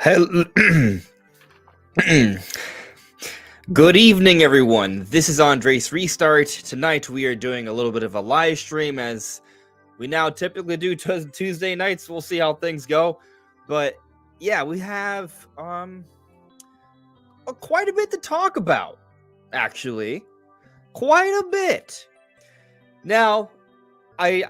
Hel- Good evening, everyone. This is Andres Restart. Tonight we are doing a little bit of a live stream, as we now typically do Tuesday nights. We'll see how things go, but yeah, we have quite a bit to talk about. Actually, quite a bit. Now, I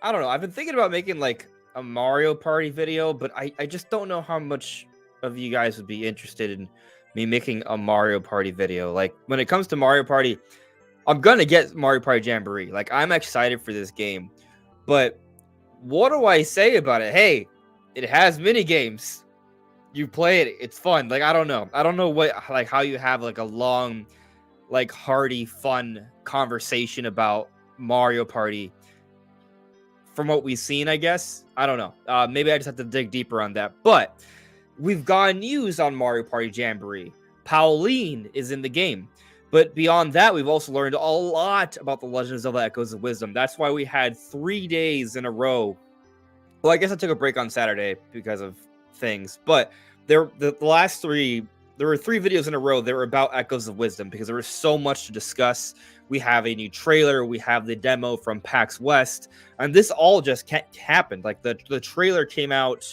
don't know. I've been thinking about making like a Mario Party video, but I just don't know how much of you guys would be interested in me making a Mario Party video. Like, when it comes to Mario Party, I'm gonna get Mario Party Jamboree. Like, I'm excited for this game, but what do I say about it? Hey, it has mini games. You play it, it's fun. Like, I don't know what, like, how you have like a long, like, hearty, fun conversation about Mario Party from what we've seen, I guess. I don't know. Maybe I just have to dig deeper on that. But we've got news on Mario Party Jamboree. Pauline is in the game. But beyond that, we've also learned a lot about the Legend of Zelda Echoes of Wisdom. That's why we had 3 days in a row. Well, I guess I took a break on Saturday because of things. But the last 3, there were 3 videos in a row that were about Echoes of Wisdom because there was so much to discuss. We have a new trailer. We have the demo from PAX West. And this all just happened. Like, the trailer came out,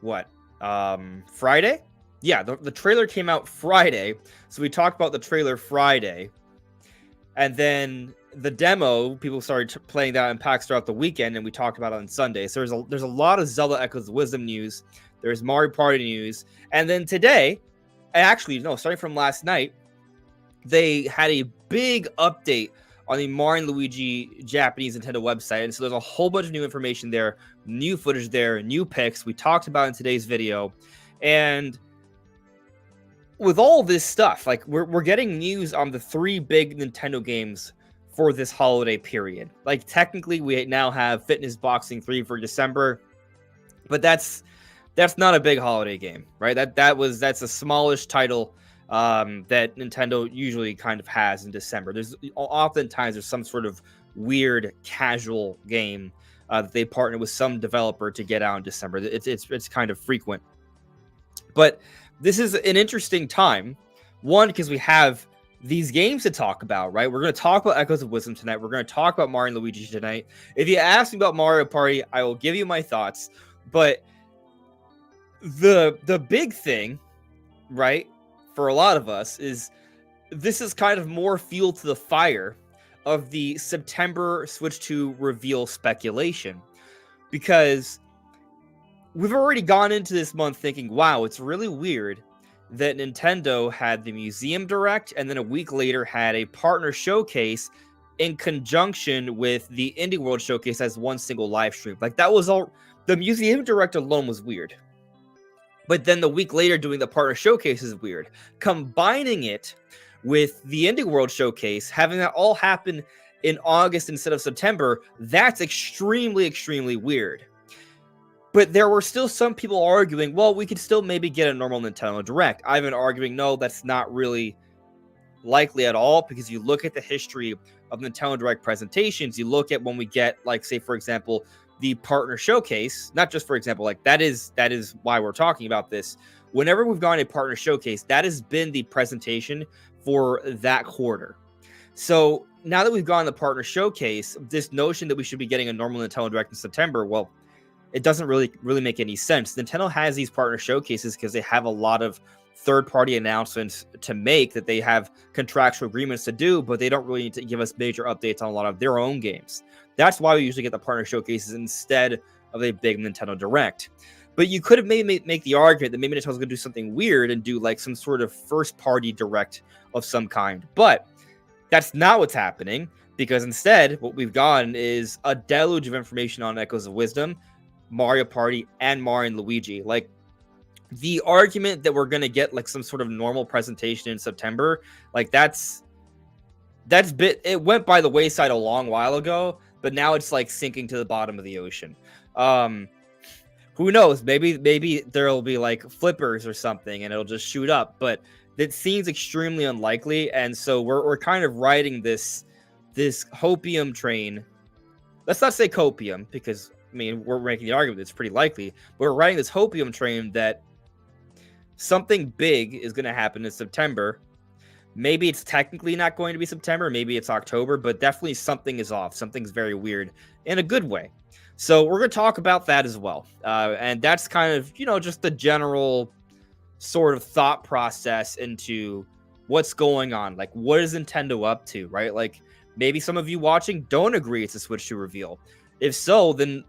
what, Friday? Yeah, the trailer came out Friday. So we talked about the trailer Friday. And then the demo, people started playing that in PAX throughout the weekend, and we talked about it on Sunday. So there's a lot of Zelda Echoes of Wisdom news. There's Mario Party news. And then today, actually, no, starting from last night, they had a big update on the Mario and Luigi Japanese Nintendo website. And so there's a whole bunch of new information there, new footage there, new pics we talked about in today's video. And with all this stuff, like, we're getting news on the 3 big Nintendo games for this holiday period. Like, technically, we now have Fitness Boxing 3 for December, but that's not a big holiday game, right? That's a smallish title that Nintendo usually kind of has in December. Oftentimes there's some sort of weird casual game that they partner with some developer to get out in December. It's kind of frequent, but this is an interesting time. One, because we have these games to talk about, right? We're going to talk about Echoes of Wisdom tonight. We're going to talk about Mario and Luigi tonight. If you ask me about Mario Party, I will give you my thoughts. But the big thing, right, for a lot of us is this is kind of more fuel to the fire of the September Switch 2 reveal speculation, because we've already gone into this month thinking, wow, it's really weird that Nintendo had the Museum Direct and then a week later had a partner showcase in conjunction with the Indie World Showcase as one single live stream. Like, that was all. The Museum Direct alone was weird. But then the week later doing the partner showcase is weird. Combining it with the Indie World Showcase, having that all happen in August instead of September, that's extremely, extremely weird. But there were still some people arguing, well, we could still maybe get a normal Nintendo Direct. I've been arguing, no, that's not really likely at all, because you look at the history of Nintendo Direct presentations, you look at when we get, like, say, for example, the partner showcase, not just for example, like, that is why we're talking about this. Whenever we've gone a partner showcase, that has been the presentation for that quarter. So now that we've gone the partner showcase, this notion that we should be getting a normal Nintendo Direct in September, well, it doesn't really make any sense. Nintendo has these partner showcases because they have a lot of third-party announcements to make that they have contractual agreements to do, but they don't really need to give us major updates on a lot of their own games. That's why we usually get the partner showcases instead of a big Nintendo Direct. But you could have maybe make the argument that maybe Nintendo's going to do something weird and do like some sort of first-party Direct of some kind. But that's not what's happening, because instead what we've gotten is a deluge of information on Echoes of Wisdom, Mario Party, and Mario and Luigi. Like, the argument that we're going to get like some sort of normal presentation in September, like, it went by the wayside a long while ago, but now it's like sinking to the bottom of the ocean. Who knows? Maybe there'll be like flippers or something and it'll just shoot up, but it seems extremely unlikely. And so we're kind of riding this hopium train. Let's not say copium, because I mean, we're making the argument that it's pretty likely, but we're riding this hopium train that something big is going to happen in September. Maybe it's technically not going to be September, maybe it's October, but definitely something is off. Something's very weird in a good way. So we're going to talk about that as well. And that's kind of, just the general sort of thought process into what's going on. Like, what is Nintendo up to, right? Like, maybe some of you watching don't agree it's a Switch 2 reveal. If so, then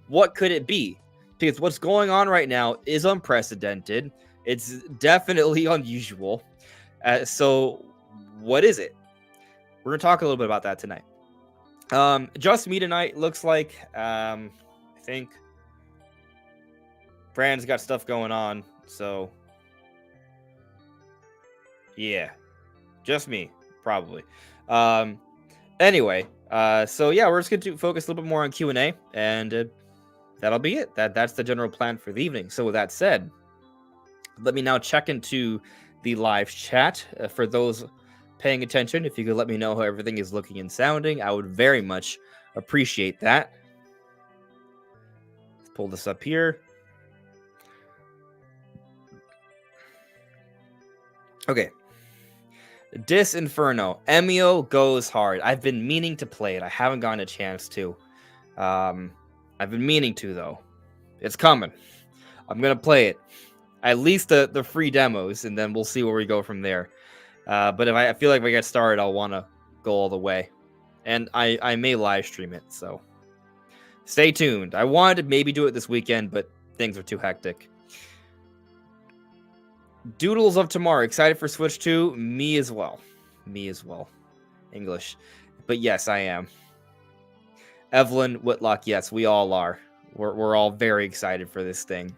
what could it be? Because what's going on right now is unprecedented. It's definitely unusual. So what is it? We're going to talk a little bit about that tonight. Just me tonight. Looks like, I think Brand's got stuff going on. So yeah, just me, probably. Anyway, so yeah, we're just going to focus a little bit more on Q&A, and that'll be it. That's the general plan for the evening. So with that said, let me now check into the live chat. For those paying attention, if you could let me know how everything is looking and sounding, I would very much appreciate that. Let's pull this up here. Okay. Dis Inferno. Emio goes hard. I've been meaning to play it. I haven't gotten a chance to. I've been meaning to, though. It's coming. I'm going to play it. At least the free demos, and then we'll see where we go from there. But if I feel like if I get started, I'll want to go all the way. And I may live stream it, so stay tuned. I wanted to maybe do it this weekend, but things are too hectic. Doodles of Tomorrow. Excited for Switch 2? Me as well. English. But yes, I am. Evelyn Whitlock, yes, we all are. We're all very excited for this thing.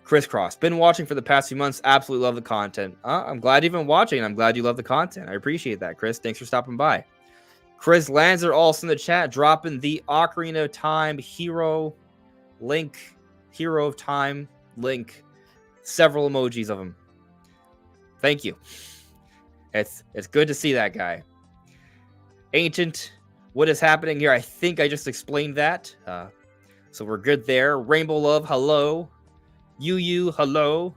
Crisscross. Been watching for the past few months. Absolutely love the content. I'm glad you've been watching. I'm glad you love the content. I appreciate that, Chris. Thanks for stopping by. Chris Lanzer also in the chat, dropping the Ocarina of Time hero of Time link. Several emojis of him. Thank you. It's good to see that guy. Ancient, what is happening here? I think I just explained that. So we're good there. Rainbow Love, hello. You, hello.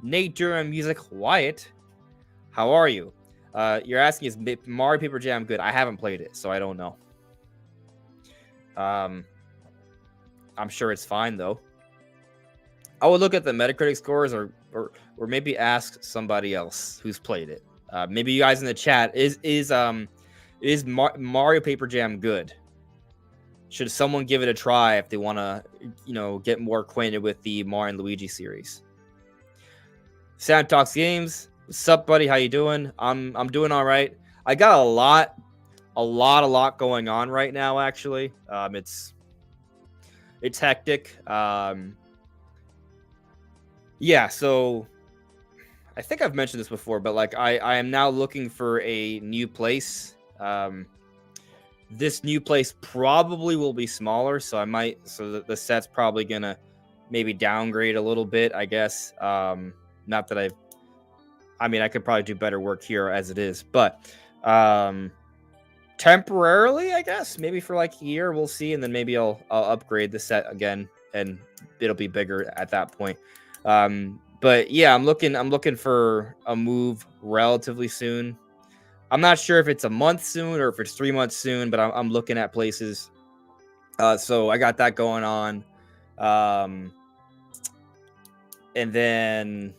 Nate Durham Music, Wyatt, how are you? You're asking, is Mario Paper Jam good? I haven't played it, so I don't know. I'm sure it's fine, though. I would look at the Metacritic scores or maybe ask somebody else who's played it. Maybe you guys in the chat, is Mario Paper Jam good? Should someone give it a try if they want to, get more acquainted with the Mario and Luigi series? Sam Talks Games, what's up, buddy? How you doing? I'm doing all right. I got a lot going on right now. Actually, it's hectic. Yeah. So I think I've mentioned this before, but like I am now looking for a new place. This new place probably will be smaller, so the set's probably gonna maybe downgrade a little bit, I guess. Not that I could probably do better work here as it is, but temporarily, I guess, maybe for like a year, we'll see, and then maybe I'll upgrade the set again, and it'll be bigger at that point. But yeah, I'm looking for a move relatively soon. I'm not sure if it's a month soon or if it's 3 months soon, but I'm looking at places. So I got that going on. And then,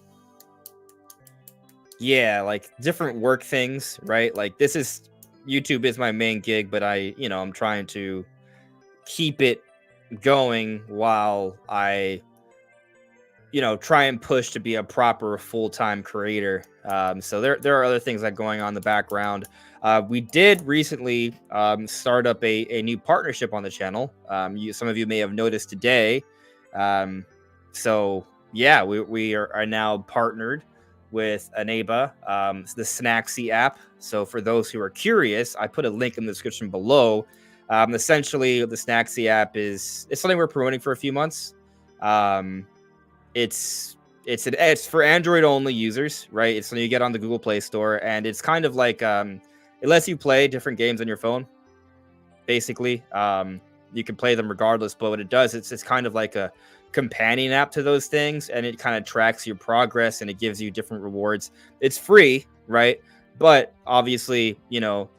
yeah, like different work things, right? Like YouTube is my main gig, but I'm trying to keep it going while I, try and push to be a proper full-time creator. So there are other things that are going on in the background. We did recently start up a new partnership on the channel. Some of you may have noticed today. So yeah, we are now partnered with Aneba, the Snacksy app. So for those who are curious, I put a link in the description below. Essentially, the Snacksy app it's something we're promoting for a few months. It's for Android only users, right? It's something you get on the Google Play Store, and it's kind of like it lets you play different games on your phone, basically. you can play them regardless. But what it does, it's kind of like a companion app to those things, and it kind of tracks your progress and it gives you different rewards. It's free, right? But obviously,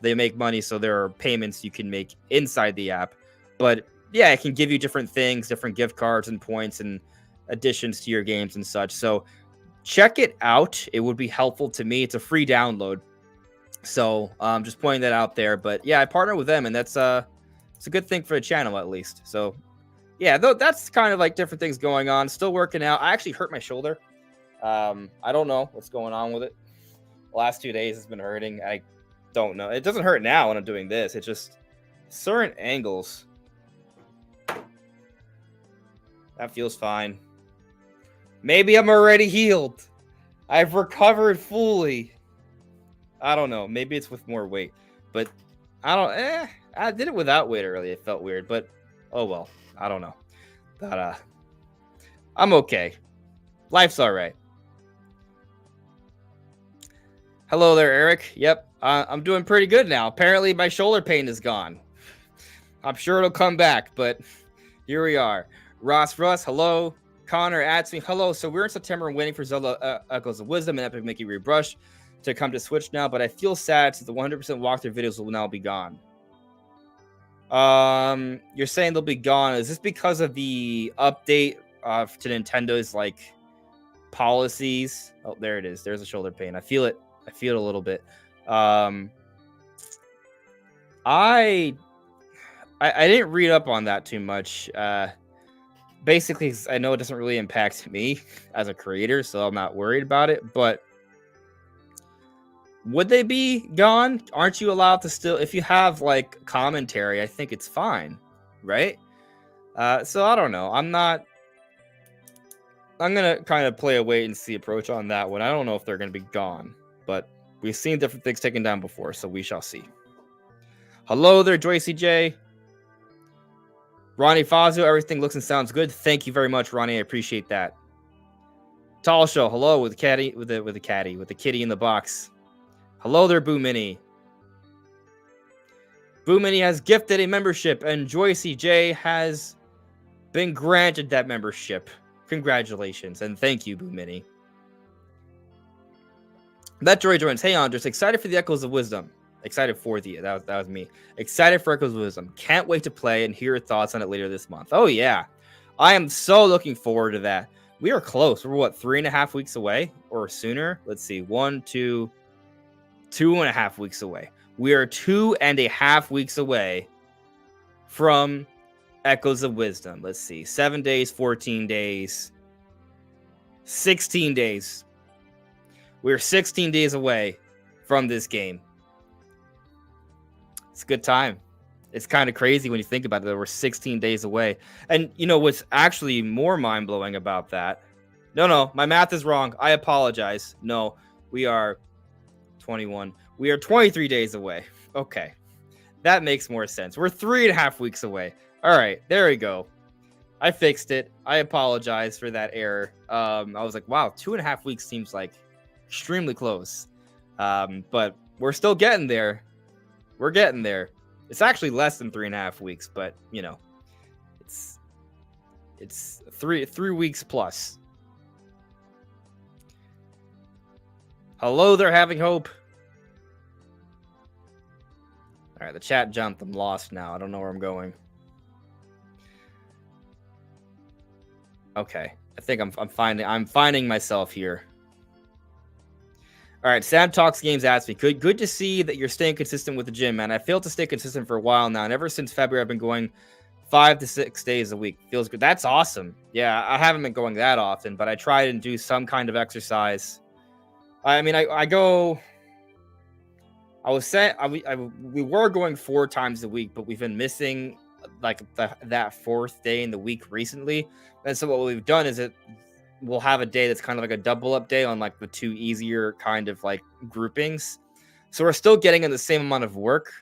they make money, so there are payments you can make inside the app. But yeah, it can give you different things, different gift cards and points and additions to your games and such. So check it out. It would be helpful to me. It's a free download. So just pointing that out there. But yeah, I partner with them, and it's a good thing for the channel at least. So yeah, though that's kind of like different things going on. Still working out. I actually hurt my shoulder. I don't know what's going on with it. The last 2 days it's been hurting. I don't know. It doesn't hurt now when I'm doing this. It's just certain angles. That feels fine. Maybe I'm already healed. I've recovered fully. I don't know. Maybe it's with more weight. But I don't... I did it without weight earlier. It felt weird. But, oh well. I don't know. But, I'm okay. Life's all right. Hello there, Eric. Yep. I'm doing pretty good now. Apparently, my shoulder pain is gone. I'm sure it'll come back, but here we are. Russ, hello. Connor adds me, hello. So we're in September and waiting for Zelda Echoes of Wisdom and Epic Mickey Rebrush to come to Switch now, but I feel sad since the 100% walkthrough videos will now be gone. You're saying they'll be gone. Is this because of the update to Nintendo's like policies? Oh, there it is. There's a shoulder pain. I feel it. I feel it a little bit. I didn't read up on that too much. Basically, I know it doesn't really impact me as a creator, so I'm not worried about it. But would they be gone? Aren't you allowed to still, if you have like commentary, I think it's fine, right? So I don't know. I'm gonna kind of play a wait and see approach on that one. I don't know if they're gonna be gone, but we've seen different things taken down before, so we shall see. Hello there, Joy CJ. Ronnie Fazio, everything looks and sounds good. Thank you very much, Ronnie. I appreciate that. Tall Show, hello with the caddy, with the kitty in the box. Hello there, Boo Mini. Boo Mini has gifted a membership, and Joy CJ has been granted that membership. Congratulations, and thank you, Boo Mini. That Joy joins. Hey, Andres, excited for the Echoes of Wisdom. Excited for that was me. Excited for Echoes of Wisdom. Can't wait to play and hear your thoughts on it later this month. Oh yeah, I am so looking forward to that. We are close. We're what, 3.5 weeks away or sooner? Let's see, 2.5 weeks away. We are 2.5 weeks away from Echoes of Wisdom. Let's see, 7 days, 14 days, 16 days. We're 16 days away from this game. It's a good time. It's kind of crazy when you think about it. We're 16 days away. And you know what's actually more mind-blowing about that? No, my math is wrong. I apologize. No, we are 21. We are 23 days away. Okay. That makes more sense. We're 3.5 weeks away. All right, there we go. I fixed it. I apologize for that error. I was like, wow, 2.5 weeks seems like extremely close. But we're still getting there. We're getting there. It's actually less than 3.5 weeks, but you know, it's three weeks plus. Hello there, having hope. All right, the chat jumped. I'm lost now. I don't know where I'm going. Okay, I think I'm finding myself here. All right, Sam Talks Games asks me, good to see that you're staying consistent with the gym, man. I failed to stay consistent for a while now, and ever since February, I've been going 5 to 6 days a week. Feels good. That's awesome. Yeah, I haven't been going that often, but I try and do some kind of exercise. I mean, we were going 4 times a week, but we've been missing like that 4th day in the week recently. And so what we've done is we'll have a day that's kind of like a double up day on like the 2 easier kind of like groupings. So we're still getting in the same amount of work,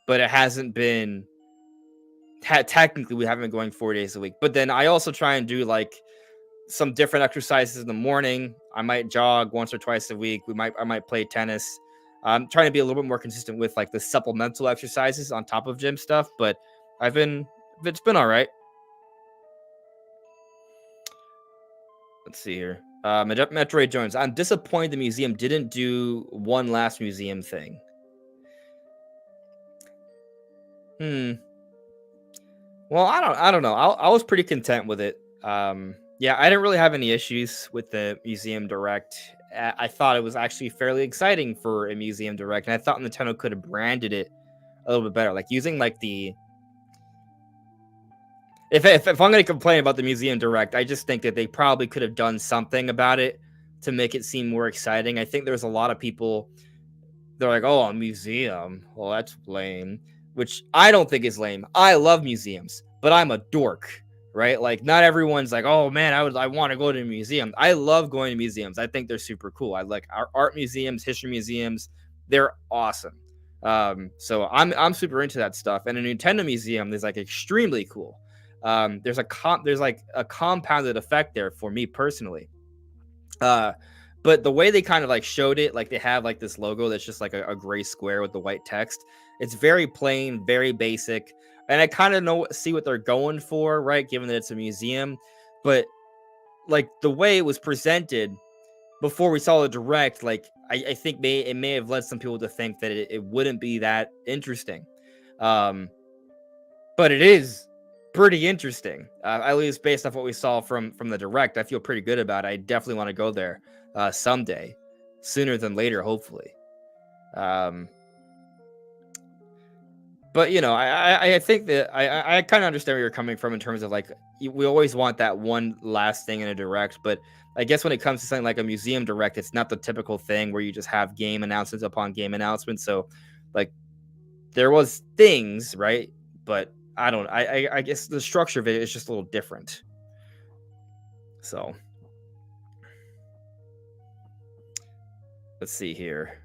but it hasn't been technically we haven't been going 4 days a week. But then I also try and do like some different exercises in the morning. I might jog once or twice a week. I might play tennis. I'm trying to be a little bit more consistent with like the supplemental exercises on top of gym stuff, but I've been It's been all right. Let's see here. Metroid Jones. I'm disappointed the museum didn't do one last museum thing. Hmm. Well, I don't know. I was pretty content with it. Yeah, I didn't really have any issues with the museum direct. I thought it was actually fairly exciting for a museum direct, and I thought Nintendo could have branded it a little bit better, like using like the. If I'm going to complain about the museum direct, I just think that they probably could have done something about it to make it seem more exciting. I think there's a lot of people. They're like, "Oh, a museum. Well, that's lame," which I don't think is lame. I love museums, but I'm a dork, right? Like, not everyone's like, "Oh man, I want to go to a museum." I love going to museums. I think they're super cool. I like our art museums, history museums. They're awesome. So I'm super into that stuff. And a Nintendo museum is like extremely cool. There's like a compounded effect there for me personally. Uh, but the way they kind of like showed it, like they have like this logo that's just like a gray square with the white text. It's very plain, very basic, and I kind of know see what they're going for, right? Given that it's a museum, but like the way it was presented before we saw the direct, like I think it may have led some people to think that it wouldn't be that interesting. Um, but it is pretty interesting. At least based off what we saw from the direct, I feel pretty good about it. I definitely want to go there someday, sooner than later, hopefully. Um, but I think that I kind of understand where you're coming from in terms of like we always want that one last thing in a direct, but I guess when it comes to something like a museum direct, it's not the typical thing where you just have game announcements upon game announcements. So, like there was things, right? But I don't. I guess the structure of it is just a little different. So let's see here.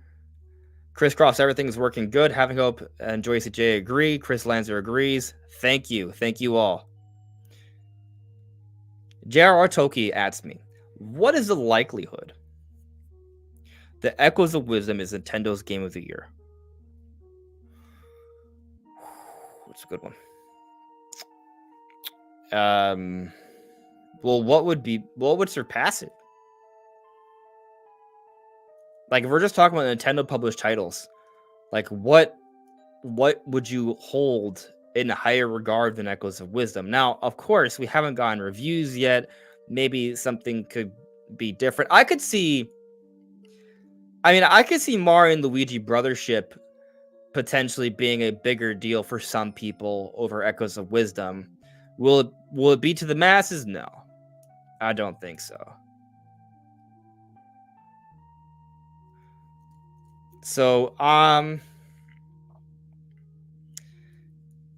Crisscross, everything's working good. Having hope and Joyce J agree. Chris Lanzer agrees. Thank you. Thank you all. J.R.R. Toki asks me, what is the likelihood that Echoes of Wisdom is Nintendo's Game of the Year? That's a good one. Well, what would surpass it? Like, if we're just talking about Nintendo published titles, like what would you hold in higher regard than Echoes of Wisdom? Now, of course, we haven't gotten reviews yet. Maybe something could be different. I could see Mario and Luigi Brothership potentially being a bigger deal for some people over Echoes of Wisdom. Will it be to the masses? No. I don't think so. So,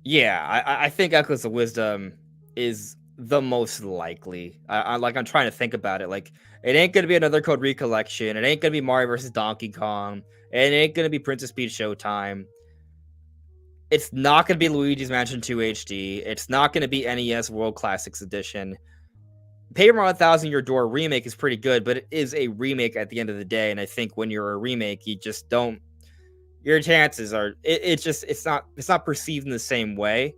yeah, I think Echoes of Wisdom is the most likely. I'm trying to think about it. Like, it ain't gonna be another Code Recollection. It ain't gonna be Mario versus Donkey Kong. It ain't gonna be Princess Peach Showtime. It's not gonna be Luigi's Mansion 2 HD. It's not gonna be NES World Classics Edition. Paper Mario 1,000 Year Door remake is pretty good, but it is a remake at the end of the day. And I think when you're a remake, you just don't. Your chances are it's not perceived in the same way.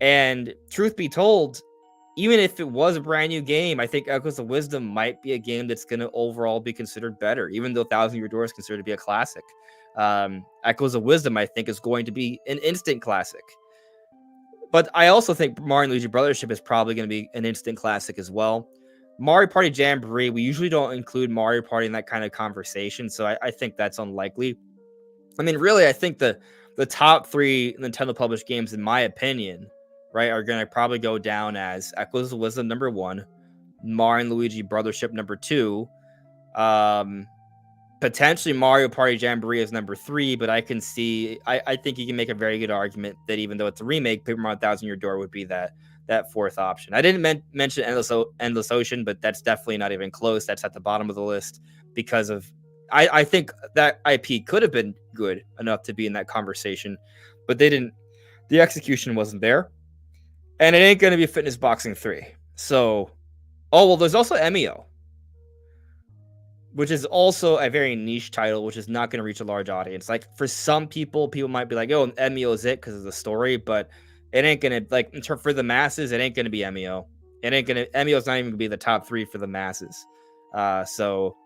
And truth be told, even if it was a brand new game, I think Echoes of Wisdom might be a game that's going to overall be considered better, even though 1,000 Year Door is considered to be a classic. Echoes of Wisdom, I think, is going to be an instant classic. But I also think Mario and Luigi Brothership is probably going to be an instant classic as well. Mario Party Jamboree, we usually don't include Mario Party in that kind of conversation, so I think that's unlikely. I mean, really, I think the top three Nintendo published games, in my opinion, right, are going to probably go down as Echoes of Wisdom number 1, Mario and Luigi Brothership number 2, potentially Mario Party Jamboree is number 3, but I think you can make a very good argument that even though it's a remake, Paper Mario 1,000 Year Door would be that fourth option. I didn't mention Endless Ocean, but that's definitely not even close. That's at the bottom of the list because of I think that IP could have been good enough to be in that conversation, but they didn't. The execution wasn't there, and it ain't going to be Fitness Boxing 3. So, there's also MEO, which is also a very niche title, which is not going to reach a large audience. Like for some people might be like, "Oh, MEO is it because of the story," but It ain't gonna like for the masses. It ain't gonna be MEO. It ain't gonna MEO's not even gonna be the top 3 for the masses. So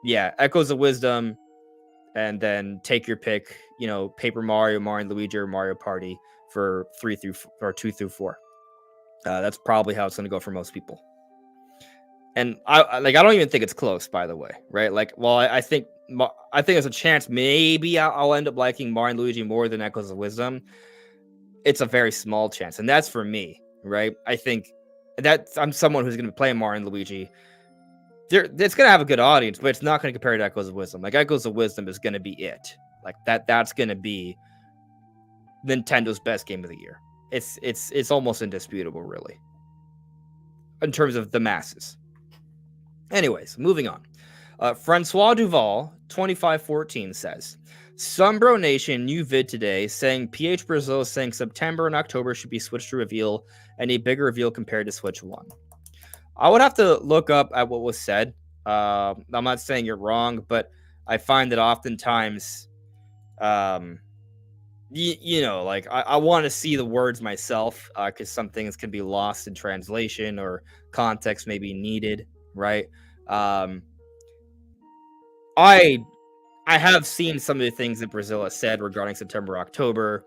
yeah, Echoes of Wisdom, and then take your pick. Paper Mario, Mario and Luigi, or Mario Party for 2 through 4. That's probably how it's gonna go for most people. And I don't even think it's close, by the way, right? Like, well, I think there's a chance maybe I'll end up liking Mario and Luigi more than Echoes of Wisdom. It's a very small chance, and that's for me, right? I think that I'm someone who's going to be playing Mario and Luigi. It's going to have a good audience, but it's not going to compare to Echoes of Wisdom. Like, Echoes of Wisdom is going to be it. Like that's going to be Nintendo's best game of the year. It's almost indisputable, really, in terms of the masses. Anyways, moving on. Francois Duval 2514 says, Sumbro Nation new vid today saying PH Brazil is saying September and October should be switched to reveal, and a bigger reveal compared to Switch 1. I would have to look up at what was said. I'm not saying you're wrong, but I find that oftentimes, like I want to see the words myself, because some things can be lost in translation or context may be needed, right? I have seen some of the things that Brazil has said regarding September, October,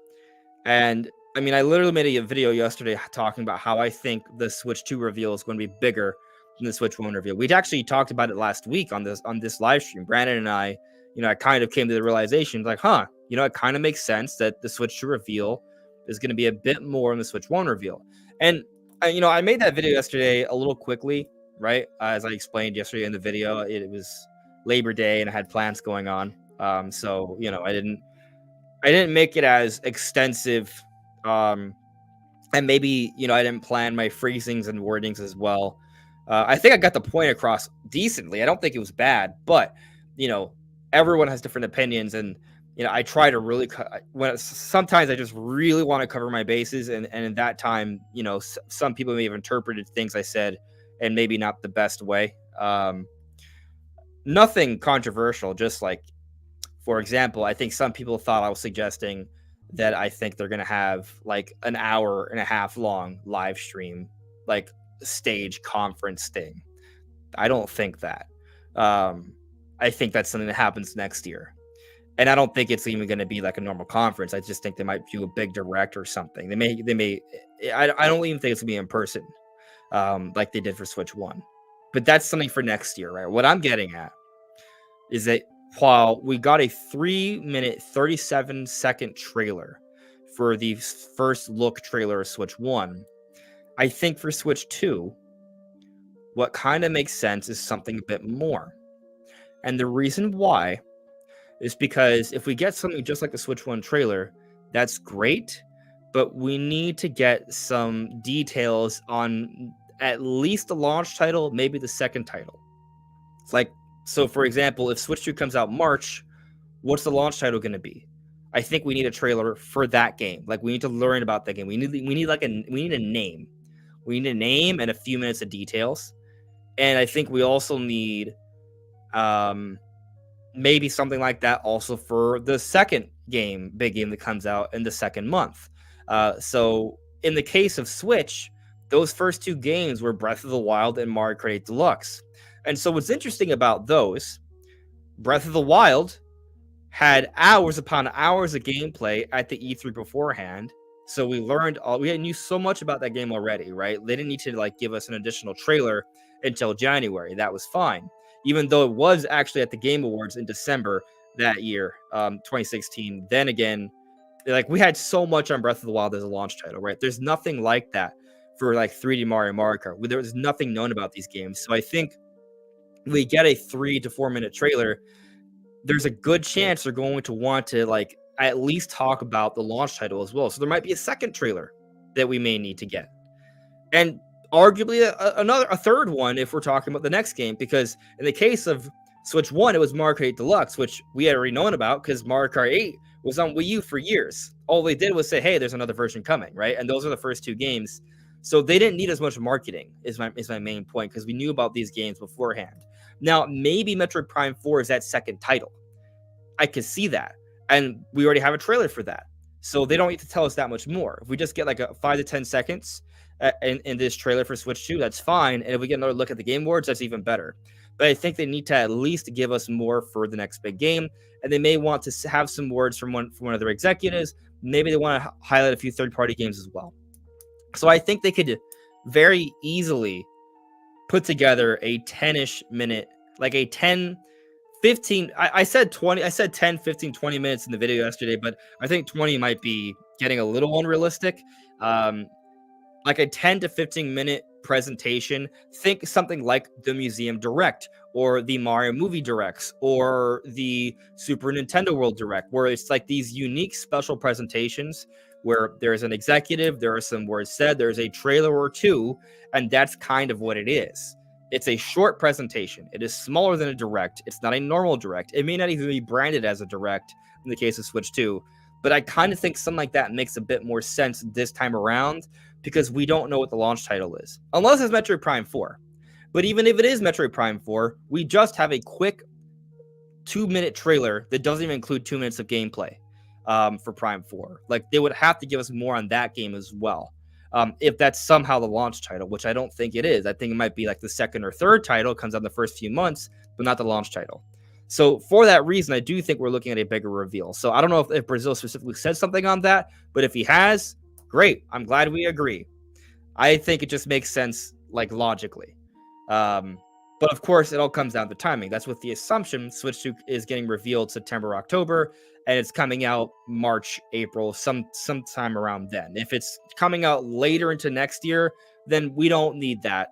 and I mean, I literally made a video yesterday talking about how I think the Switch 2 reveal is going to be bigger than the Switch 1 reveal. We'd actually talked about it last week on this live stream. Brandon and I, I kind of came to the realization, like, it kind of makes sense that the Switch 2 reveal is going to be a bit more than the Switch 1 reveal. And, I made that video yesterday a little quickly, right? As I explained yesterday in the video, it was Labor Day and I had plans going on. So, I didn't make it as extensive. And maybe, I didn't plan my phrasings and wordings as well. I think I got the point across decently. I don't think it was bad, but, everyone has different opinions. And, I try to really, sometimes I just really want to cover my bases. And in that time, some people may have interpreted things I said and maybe not the best way. Nothing controversial, just like, for example, I think some people thought I was suggesting that I think they're going to have like an hour and a half long live stream, like stage conference thing. I don't think that. I think that's something that happens next year. And I don't think it's even going to be like a normal conference. I just think they might do a big direct or something. They may, I don't even think it's going to be in person, like they did for Switch 1. But that's something for next year, right? What I'm getting at is that while we got a 3-minute, 37-second trailer for the first look trailer of Switch 1, I think for Switch 2, what kind of makes sense is something a bit more. And the reason why is because if we get something just like the Switch 1 trailer, that's great, but we need to get some details on at least the launch title, maybe the second title. It's like, so for example, if Switch 2 comes out March, what's the launch title going to be? I think we need a trailer for that game. Like, we need to learn about that game. We need a name. We need a name and a few minutes of details. And I think we also need maybe something like that also for the second big game that comes out in the second month. So in the case of Switch, those first 2 games were Breath of the Wild and Mario Kart 8 Deluxe. And so what's interesting about those, Breath of the Wild had hours upon hours of gameplay at the E3 beforehand. So we knew so much about that game already, right? They didn't need to like give us an additional trailer until January. That was fine. Even though it was actually at the Game Awards in December that year, 2016. Then again, like, we had so much on Breath of the Wild as a launch title, right? There's nothing like that for like 3D Mario Kart. There was nothing known about these games. So I think we get a 3 to 4 minute trailer, there's a good chance they're going to want to like at least talk about the launch title as well. So there might be a second trailer that we may need to get. And arguably a third one if we're talking about the next game, because in the case of Switch 1, it was Mario Kart 8 Deluxe, which we had already known about because Mario Kart 8 was on Wii U for years. All they did was say, hey, there's another version coming, right? And those are the first 2 games. So they didn't need as much marketing is my main point, because we knew about these games beforehand. Now, maybe Metroid Prime 4 is that second title. I could see that. And we already have a trailer for that. So they don't need to tell us that much more. If we just get like a 5 to 10 seconds in this trailer for Switch 2, that's fine. And if we get another look at the Game Awards, that's even better. But I think they need to at least give us more for the next big game. And they may want to have some words from one of their executives. Maybe they want to highlight a few third-party games as well. So I think they could very easily put together a 10-ish minute, like a 10, 15. I said 20, I said 10, 15, 20 minutes in the video yesterday, but I think 20 might be getting a little unrealistic. Um, like a 10 to 15-minute presentation. Think something like the Museum Direct or the Mario Movie Directs or the Super Nintendo World Direct, where it's like these unique special presentations where there's an executive, there are some words said, there's a trailer or two, and that's kind of what it is. It's a short presentation. It is smaller than a direct. It's not a normal direct. It may not even be branded as a direct in the case of Switch 2, but I kind of think something like that makes a bit more sense this time around because we don't know what the launch title is, unless it's Metroid Prime 4. But even if it is Metroid Prime 4, we just have a quick 2-minute trailer that doesn't even include 2 minutes of gameplay for Prime 4. Like, they would have to give us more on that game as well. If that's somehow the launch title, which I don't think it is. I think it might be like the second or third title, comes out in the first few months, but not the launch title. So for that reason, I do think we're looking at a bigger reveal. So I don't know if Brazil specifically said something on that, but if he has, great. I'm glad we agree. I think it just makes sense, like, logically. But of course, it all comes down to timing. That's with the assumption Switch 2 is getting revealed September, October, and it's coming out March, April, sometime around then. If it's coming out later into next year, then we don't need that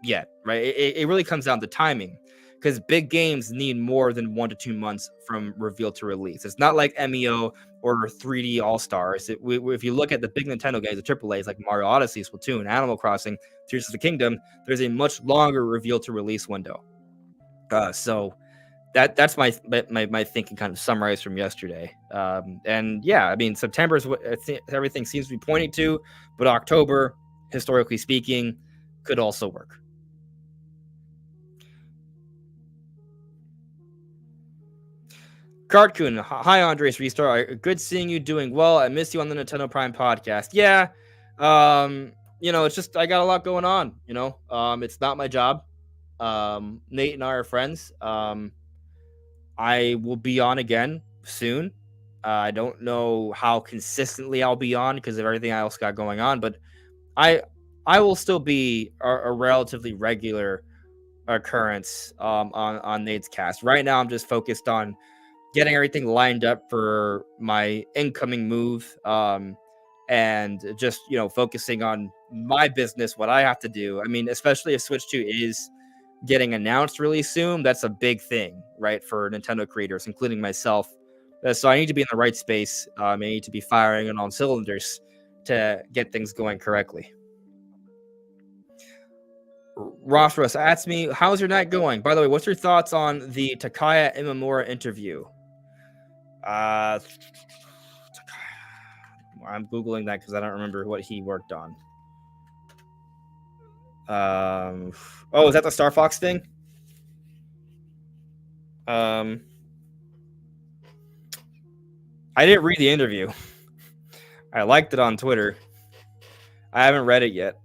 yet, right? It really comes down to timing because big games need more than 1 to 2 months from reveal to release. It's not like MEO or 3D All Stars. If you look at the big Nintendo games, the AAAs like Mario Odyssey, Splatoon, Animal Crossing, Tears of the Kingdom, there's a much longer reveal to release window. So that's my thinking, kind of summarized from yesterday. And yeah, I mean, September is what everything seems to be pointing to, but October, historically speaking, could also work. Cartoon, hi Andres Restart. Good seeing you doing well. I miss you on the Nintendo Prime podcast. Yeah, it's just I got a lot going on. It's not my job. Nate and I are friends. I will be on again soon. I don't know how consistently I'll be on because of everything else got going on, but I will still be a relatively regular occurrence on Nate's cast. Right now, I'm just focused on getting everything lined up for my incoming move, and just focusing on my business, what I have to do. I mean, especially if Switch 2 is getting announced really soon, that's a big thing, right, for Nintendo creators, including myself. So I need to be in the right space. I need to be firing on all cylinders to get things going correctly. Ross asked me, how's your night going? By the way, what's your thoughts on the Takaya Imamura interview? I'm Googling that because I don't remember what he worked on. Is that the Star Fox thing? I didn't read the interview. I liked it on Twitter. I haven't read it yet.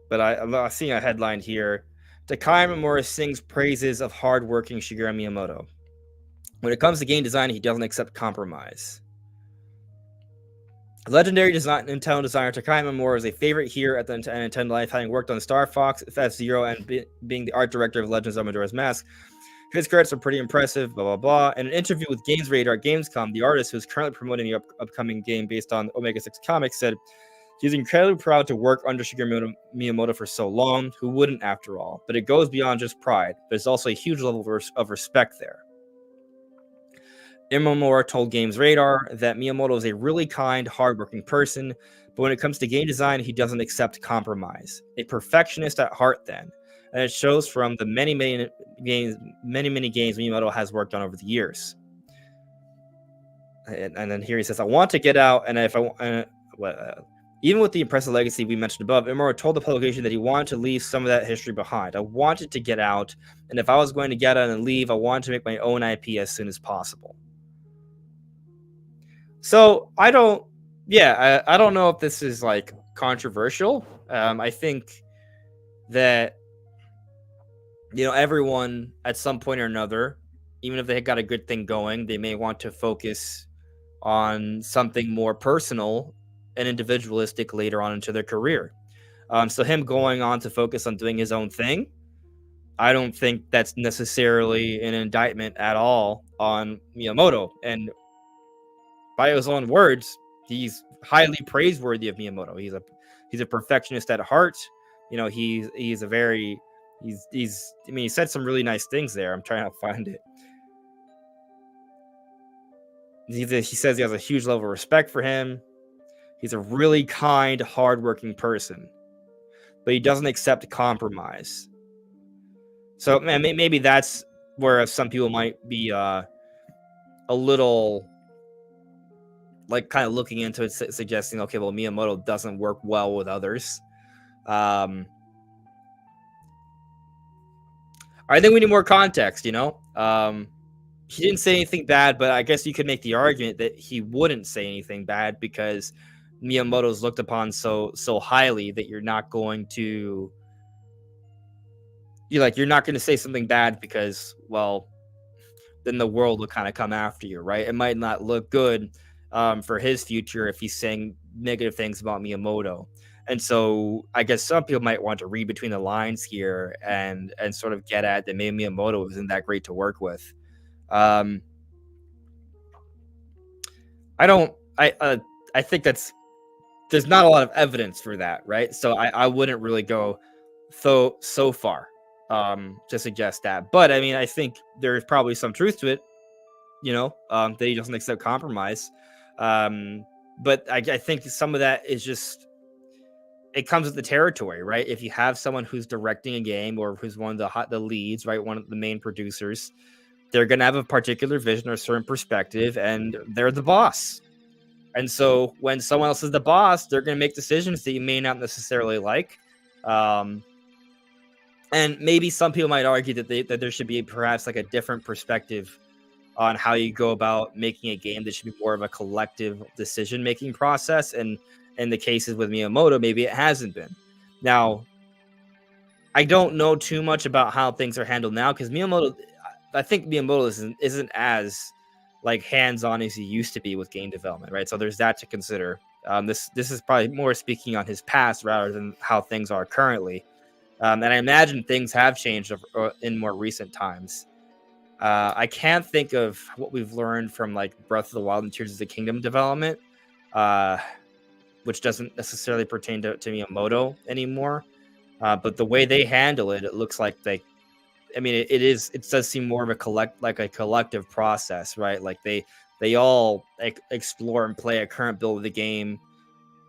But I'm seeing a headline here. Takaya Imamura sings praises of hardworking Shigeru Miyamoto. When it comes to game design, he doesn't accept compromise. Legendary Nintendo designer Takaya Imamura is a favorite here at the Nintendo Life, having worked on Star Fox, F-Zero, and being the art director of Legends of Majora's Mask. His credits are pretty impressive, blah, blah, blah. In an interview with Games Radar at Gamescom, the artist who is currently promoting the upcoming game based on Omega 6 Comics said, he's incredibly proud to work under Shigeru Miyamoto for so long. Who wouldn't, after all? But it goes beyond just pride. There's also a huge level of respect there. Imamura told Games Radar that Miyamoto is a really kind, hardworking person, but when it comes to game design, he doesn't accept compromise. A perfectionist at heart, then. And it shows from the many games Miyamoto has worked on over the years. And then here he says, I want to get out, and if I Even with the impressive legacy we mentioned above, Imura told the publication that he wanted to leave some of that history behind. I wanted to get out, and if I was going to get out and leave, I wanted to make my own IP as soon as possible. So I don't, yeah, I don't know if this is like controversial. I think that everyone at some point or another, even if they got a good thing going, they may want to focus on something more personal and individualistic later on into their career. So him going on to focus on doing his own thing, I don't think that's necessarily an indictment at all on Miyamoto. And by his own words, he's highly praiseworthy of Miyamoto. He's a perfectionist at heart. He's a very he's I mean, he said some really nice things there. I'm trying to find it. He says he has a huge level of respect for him. He's a really kind, hardworking person, but he doesn't accept compromise. So maybe that's where some people might be a little like kind of looking into it, suggesting, okay, well, Miyamoto doesn't work well with others. I think we need more context. He didn't say anything bad, but I guess you could make the argument that he wouldn't say anything bad because Miyamoto's looked upon so highly that you're not going to say something bad because, well, then the world will kind of come after you, right? It might not look good for his future if he's saying negative things about Miyamoto. And so I guess some people might want to read between the lines here and sort of get at that maybe Miyamoto isn't that great to work with. I think there's not a lot of evidence for that, right? So I wouldn't really go so far to suggest that. But I mean, I think there's probably some truth to it, that he doesn't accept compromise. But I think some of that is just, it comes with the territory, right? If you have someone who's directing a game or who's one of the leads, right, one of the main producers, they're going to have a particular vision or a certain perspective, and they're the boss. And so when someone else is the boss, they're going to make decisions that you may not necessarily like. And maybe some people might argue that there should be perhaps like a different perspective on how you go about making a game that should be more of a collective decision-making process. And in the cases with Miyamoto, maybe it hasn't been. Now, I don't know too much about how things are handled now because I think Miyamoto isn't as like hands-on as he used to be with game development, right? So there's that to consider. This is probably more speaking on his past rather than how things are currently. And I imagine things have changed in more recent times. I can't think of what we've learned from like Breath of the Wild and Tears of the Kingdom development, which doesn't necessarily pertain to Miyamoto anymore. But the way they handle it, it looks like it does seem more of a collective process, right? Like they all explore and play a current build of the game,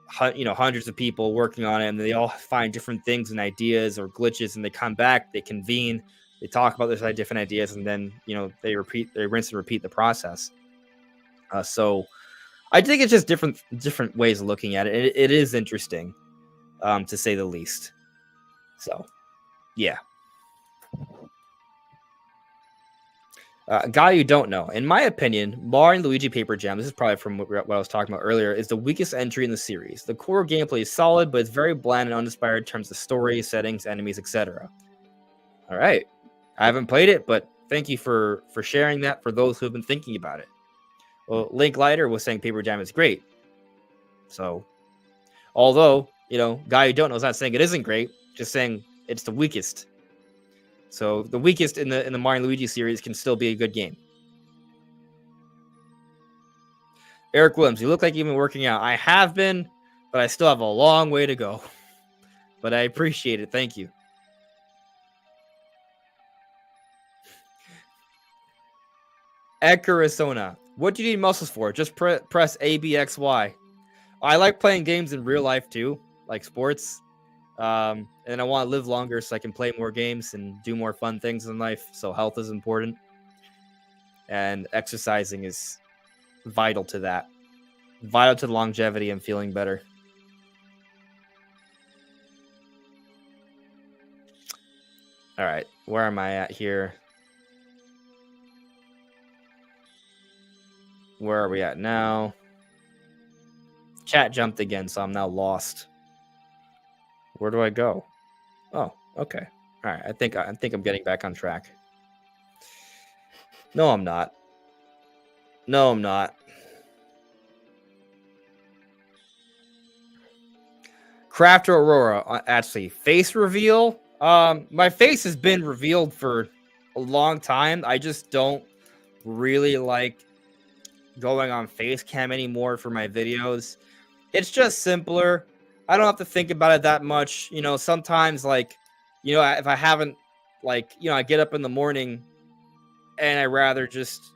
hundreds of people working on it, and they all find different things and ideas or glitches, and they come back, they convene, they talk about those different ideas, and then they rinse and repeat the process. So I think it's just different ways of looking at it. It is interesting, to say the least. So, yeah. Guy you don't know. In my opinion, Mario and Luigi Paper Jam, this is probably from what I was talking about earlier, is the weakest entry in the series. The core gameplay is solid, but it's very bland and uninspired in terms of story, settings, enemies, etc. All right. I haven't played it, but thank you for sharing that for those who have been thinking about it. Well, Link Lighter was saying Paper Jam is great. So, although, Guy you don't know is not saying it isn't great, just saying it's the weakest. So the weakest in the Mario and Luigi series can still be a good game. Eric Williams, you look like you've been working out. I have been, but I still have a long way to go. But I appreciate it. Thank you. Ed Carasona, what do you need muscles for? Just press A, B, X, Y. I like playing games in real life too, like sports. And I want to live longer so I can play more games and do more fun things in life. So health is important. And exercising is vital to that. Vital to longevity and feeling better. All right, where am I at here? Where are we at now? Chat jumped again, so I'm now lost. Where do I go? Oh, okay. All right, I think I'm getting back on track. No, I'm not. No, I'm not. Crafter Aurora, actually, face reveal. My face has been revealed for a long time. I just don't really like going on face cam anymore for my videos. It's just simpler. I don't have to think about it that much. You know, sometimes like, you know, if I haven't like, you know, I get up in the morning and I rather just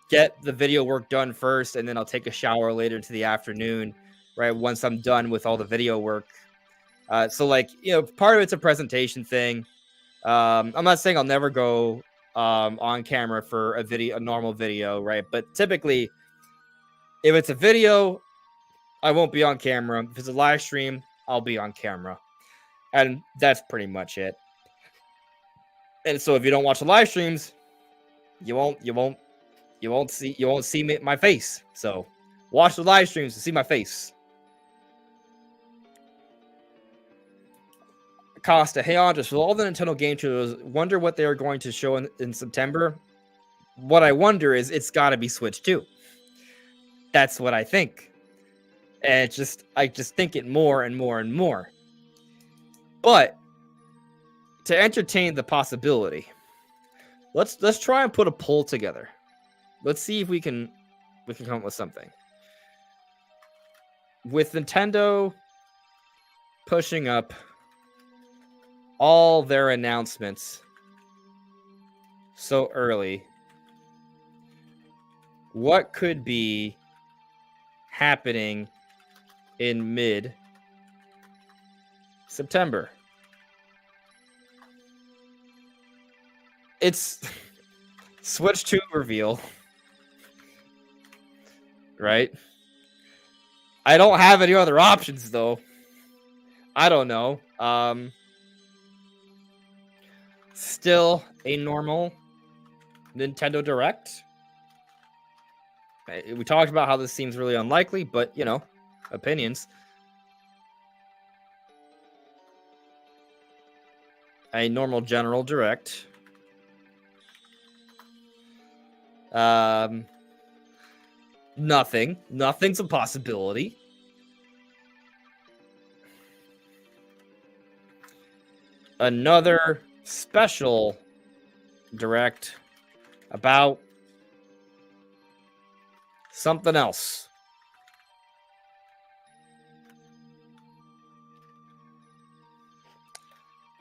get the video work done first and then I'll take a shower later into the afternoon, right? Once I'm done with all the video work. So like, you know, part of it's a presentation thing. I'm not saying I'll never go on camera for a normal video, right? But typically, if it's a video, I won't be on camera. If it's a live stream, I'll be on camera, and that's pretty much it. And so, if you don't watch the live streams, you won't see my face. So, watch the live streams to see my face. Costa, hey Andres, with all the Nintendo game shows, wonder what they are going to show in September. What I wonder is it's got to be Switch 2. That's what I think. And I just think it more and more and more. But to entertain the possibility, let's try and put a poll together. Let's see if we can come up with something. With Nintendo pushing up all their announcements so early, what could be happening in mid-September? It's Switch 2 reveal, right? I don't have any other options, though. I don't know. Still a normal Nintendo Direct. We talked about how this seems really unlikely, but, you know, opinions. A normal General Direct. Nothing. Nothing's a possibility. Another special Direct about something else.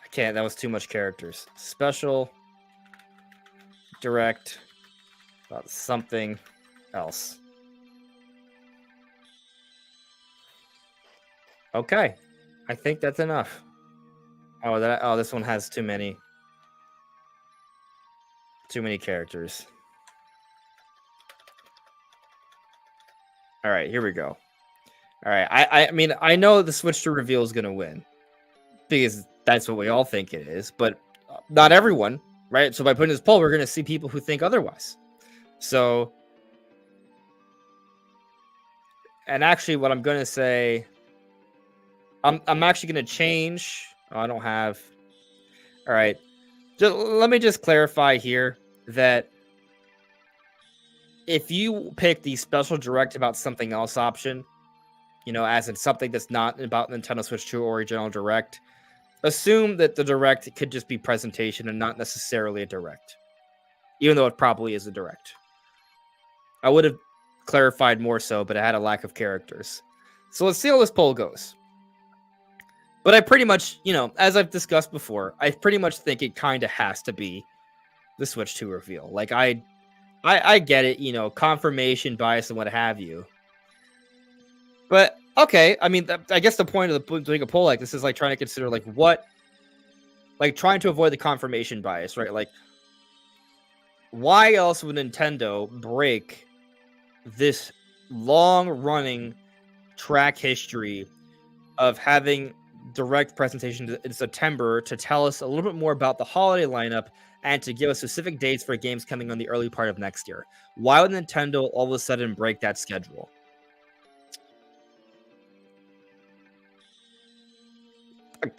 I can't. That was too much characters. Special Direct about something else. Okay. I think that's enough. Oh, this one has too many characters. All right, here we go. All right, I mean, I know the Switch 2 reveal is going to win because that's what we all think it is, but not everyone, right? So by putting this poll, we're going to see people who think otherwise. So, and actually what I'm going to say, I'm actually going to change. Oh, I don't have. All right. Let me just clarify here that if you pick the special Direct about something else option, you know, as in something that's not about Nintendo Switch 2 or a General Direct, assume that the Direct could just be presentation and not necessarily a Direct, even though it probably is a Direct. I would have clarified more so, but I had a lack of characters. So let's see how this poll goes. But I pretty much, you know, as I've discussed before, I pretty much think it kind of has to be the Switch 2 reveal. Like, I get it, you know, confirmation bias and what have you. But, okay, I mean, I guess the point of doing a poll like this is, like, trying to consider, like, what... Like, trying to avoid the confirmation bias, right? Like, why else would Nintendo break this long-running track history of having direct presentation in September to tell us a little bit more about the holiday lineup and to give us specific dates for games coming on the early part of next year. Why would Nintendo all of a sudden break that schedule?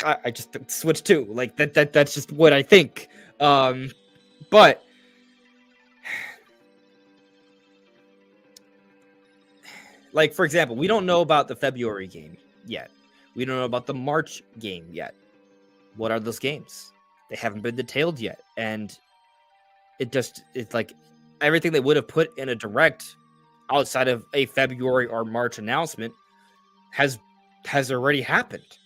I just switched to like that's just what I think. But like, for example, we don't know about the February game yet. We don't know about the March game yet. What are those games? They haven't been detailed yet. And it's like everything they would have put in a direct outside of a February or March announcement has already happened.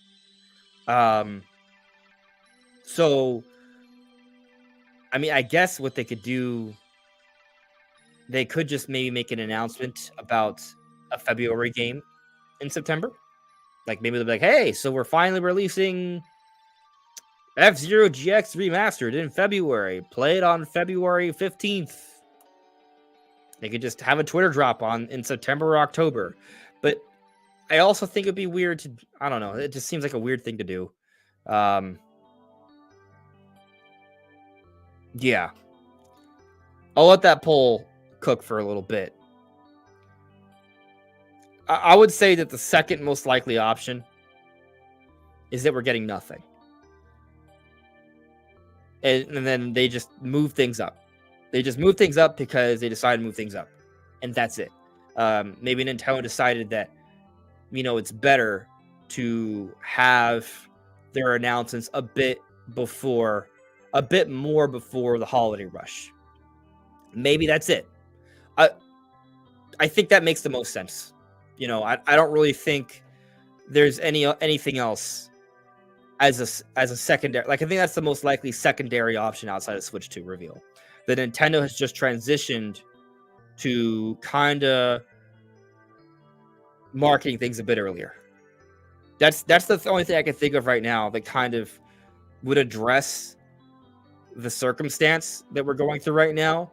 So I mean, I guess what they could do, they could just maybe make an announcement about a February game in September. Like maybe they'll be like, hey, so we're finally releasing F-Zero GX Remastered in February. Play it on February 15th. They could just have a Twitter drop in September or October. But I also think it'd be weird to, I don't know, it just seems like a weird thing to do. Yeah. I'll let that poll cook for a little bit. I would say that the second most likely option is that we're getting nothing. And then they just move things up. They just move things up because they decide to move things up. And that's it. Maybe Nintendo decided that, it's better to have their announcements a bit more before the holiday rush. Maybe that's it. I think that makes the most sense. I don't really think there's anything else as a secondary. Like, I think that's the most likely secondary option outside of Switch 2 reveal. That Nintendo has just transitioned to kind of marketing things a bit earlier. That's the only thing I can think of right now that kind of would address the circumstance that we're going through right now,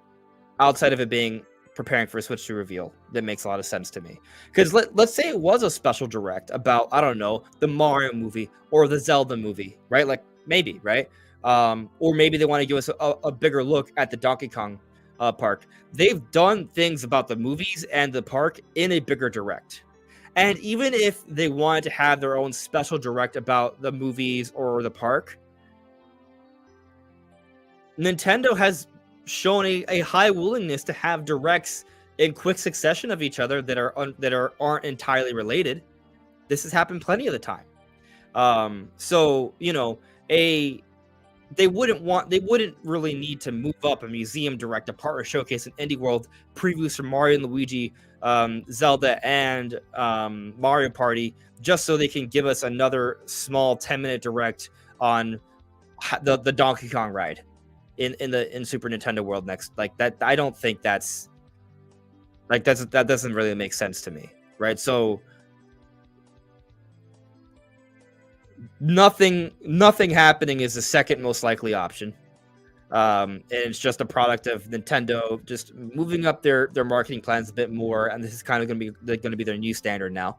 outside of it being preparing for a Switch 2 reveal. That makes a lot of sense to me. Because let's say it was a special direct about, I don't know, the Mario movie or the Zelda movie, right? Like, maybe, right? Or maybe they want to give us a bigger look at the Donkey Kong park. They've done things about the movies and the park in a bigger direct. And even if they wanted to have their own special direct about the movies or the park, Nintendo has shown a high willingness to have directs in quick succession of each other that aren't entirely related. This has happened plenty of the time. So they wouldn't really need to move up a museum direct, a partner showcase, an indie world, previews for Mario and Luigi, Zelda, and Mario Party, just so they can give us another small 10-minute direct on the Donkey Kong ride in Super Nintendo World next. Like that, I don't think that doesn't really make sense to me, right? So nothing happening is the second most likely option. And it's just a product of Nintendo just moving up their marketing plans a bit more, and this is kind of going to be their new standard now.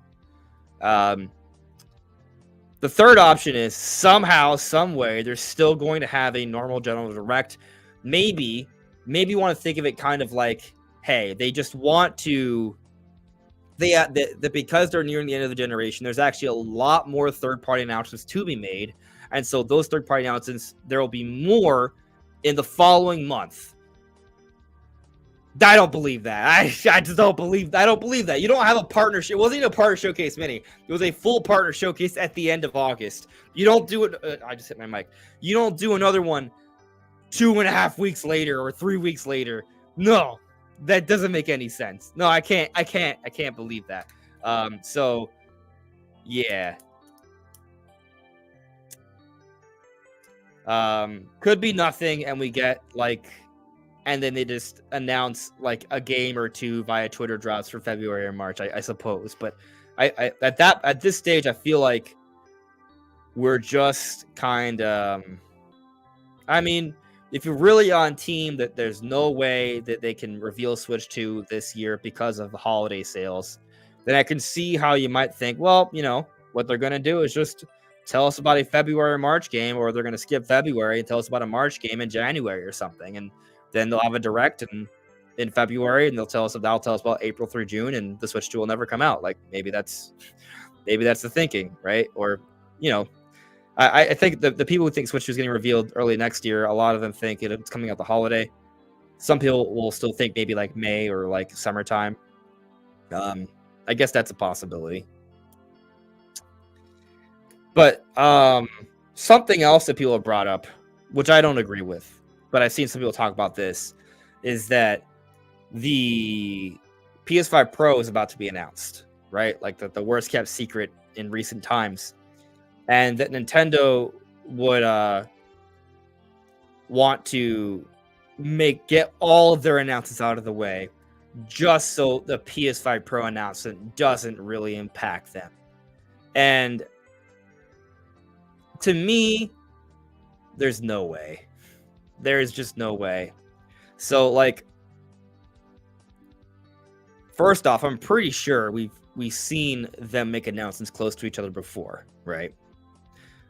The third option is somehow, some way, they're still going to have a normal general direct. Maybe you want to think of it kind of like, hey, they just want to. That because they're nearing the end of the generation, there's actually a lot more third-party announcements to be made, and so those third-party announcements, there will be more in the following month. I don't believe that. I just don't believe. I don't believe that. You don't have a partnership. It wasn't even a partner showcase mini. It was a full partner showcase at the end of August. You don't do it. I just hit my mic. You don't do another one 2.5 weeks later or 3 weeks later. No. That doesn't make any sense. No, I can't believe that. So yeah. Could be nothing, and we get and then they just announce like a game or two via Twitter drops for February or March, I suppose. But I at this stage, I feel like we're just kind of. I mean, if you're really on team that there's no way that they can reveal Switch 2 this year because of the holiday sales, then I can see how you might think, well, what they're going to do is just tell us about a February or March game, or they're going to skip February and tell us about a March game in January or something. And then they'll have a direct in February, and that'll tell us about April through June, and the Switch 2 will never come out. Like maybe that's the thinking, right? Or, you know, I think the people who think Switch 2 is getting revealed early next year, a lot of them think it's coming out the holiday. Some people will still think maybe like May or like summertime. I guess that's a possibility. But something else that people have brought up, which I don't agree with, but I've seen some people talk about this, is that the PS5 Pro is about to be announced, right? Like the worst kept secret in recent times. And that Nintendo would want to get all of their announcements out of the way just so the PS5 Pro announcement doesn't really impact them. And to me, there's no way. There's just no way. So, like, first off, I'm pretty sure we've seen them make announcements close to each other before, right?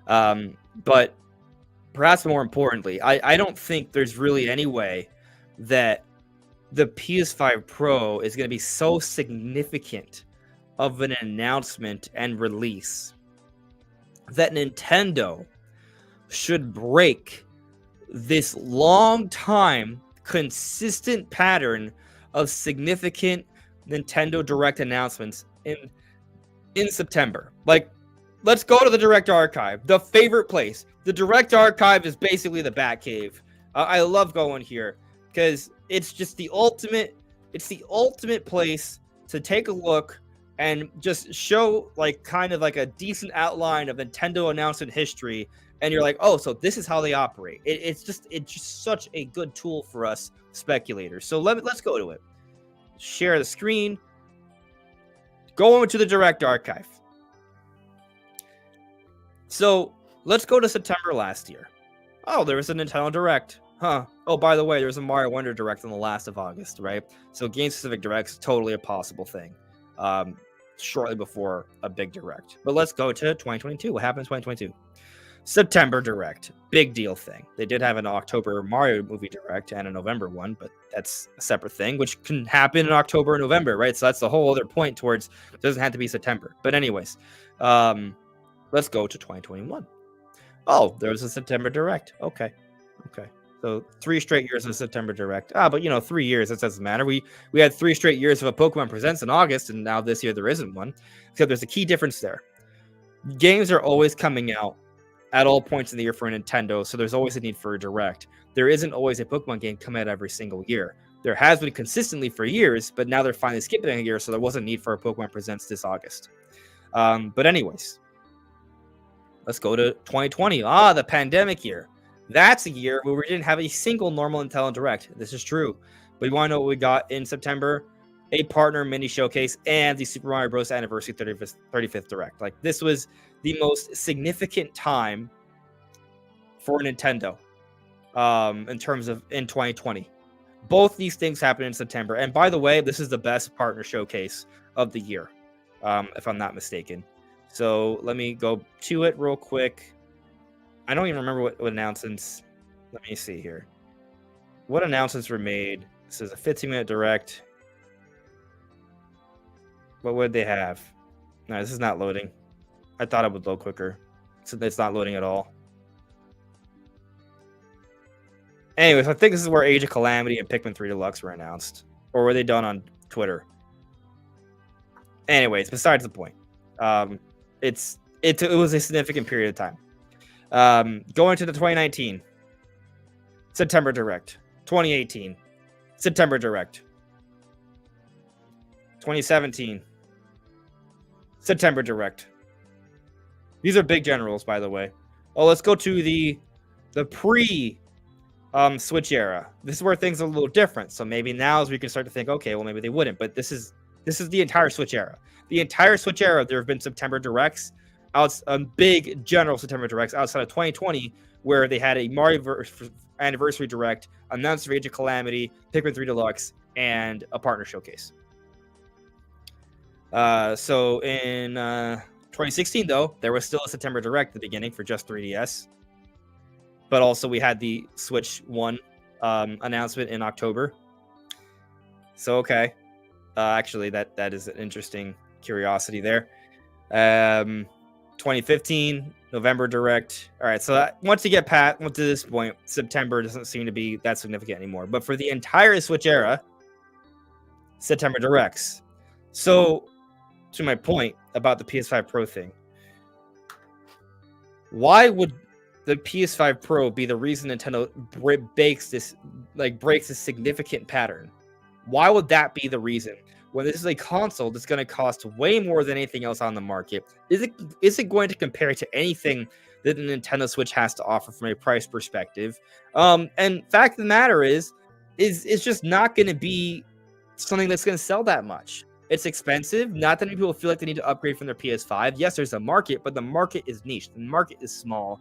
But perhaps more importantly, I don't think there's really any way that the PS5 Pro is going to be so significant of an announcement and release that Nintendo should break this long time consistent pattern of significant Nintendo Direct announcements in September. Like, let's go to the Direct Archive, the favorite place. The Direct Archive is basically the Batcave. I love going here because it's just the ultimate. It's the ultimate place to take a look and just show like kind of like a decent outline of Nintendo announcement history. And you're like, oh, so this is how they operate. It's just such a good tool for us speculators. So let's go to it. Share the screen. Go into the Direct Archive. So let's go to September last year. Oh, there was a Nintendo Direct. Huh. Oh, by the way, there was a Mario Wonder Direct on the last of August, right? So game-specific Directs is totally a possible thing. Shortly before a big Direct. But let's go to 2022. What happened in 2022? September Direct. Big deal thing. They did have an October Mario movie Direct and a November one, but that's a separate thing, which can happen in October or November, right? So that's the whole other point towards it doesn't have to be September. But anyways, let's go to 2021. Oh, there was a September Direct. Okay. So 3 straight years of September Direct. But 3 years, that doesn't matter. We had 3 straight years of a Pokemon Presents in August, and now this year there isn't one. Except there's a key difference there. Games are always coming out at all points in the year for Nintendo, so there's always a need for a Direct. There isn't always a Pokemon game come out every single year. There has been consistently for years, but now they're finally skipping a year, so there wasn't a need for a Pokemon Presents this August. But anyways, let's go to 2020. The pandemic year. That's a year where we didn't have a single normal Nintendo Direct. This is true. But you want to know what we got in September? A partner mini showcase and the Super Mario Bros. Anniversary 35th Direct. Like, this was the most significant time for Nintendo in terms of in 2020. Both these things happened in September. And by the way, this is the best partner showcase of the year, if I'm not mistaken. So let me go to it real quick. I don't even remember what announcements. Let me see here. What announcements were made? This is a 15-minute Direct. What would they have? No, this is not loading. I thought it would load quicker. So it's not loading at all. Anyways, I think this is where Age of Calamity and Pikmin 3 Deluxe were announced. Or were they done on Twitter? Anyways, besides the point. It was a significant period of time. Going to the 2019 September Direct, 2018 September Direct, 2017 September Direct. These are big generals, by the way. Oh, let's go to the pre Switch era. This is where things are a little different. So maybe now as we can start to think, okay, well maybe they wouldn't, but this is the entire Switch era. The entire Switch era, there have been September Directs. Big general September Directs outside of 2020, where they had a Mario Anniversary Direct, announced Age of Calamity, Pikmin 3 Deluxe, and a partner showcase. So in 2016, though, there was still a September Direct at the beginning for just 3DS. But also we had the Switch 1 announcement in October. So, okay. Actually, that is an interesting curiosity there. 2015, November Direct. All right, so once you get to this point, September doesn't seem to be that significant anymore. But for the entire Switch era, September Directs. So, to my point about the PS5 Pro thing, why would the PS5 Pro be the reason Nintendo breaks this significant pattern? Why would that be the reason? When this is a console that's going to cost way more than anything else on the market, is it going to compare to anything that the Nintendo Switch has to offer from a price perspective? And fact of the matter is it's just not going to be something that's going to sell that much. It's expensive. Not that many people feel like they need to upgrade from their PS5. Yes, there's a market, but the market is niche. The market is small.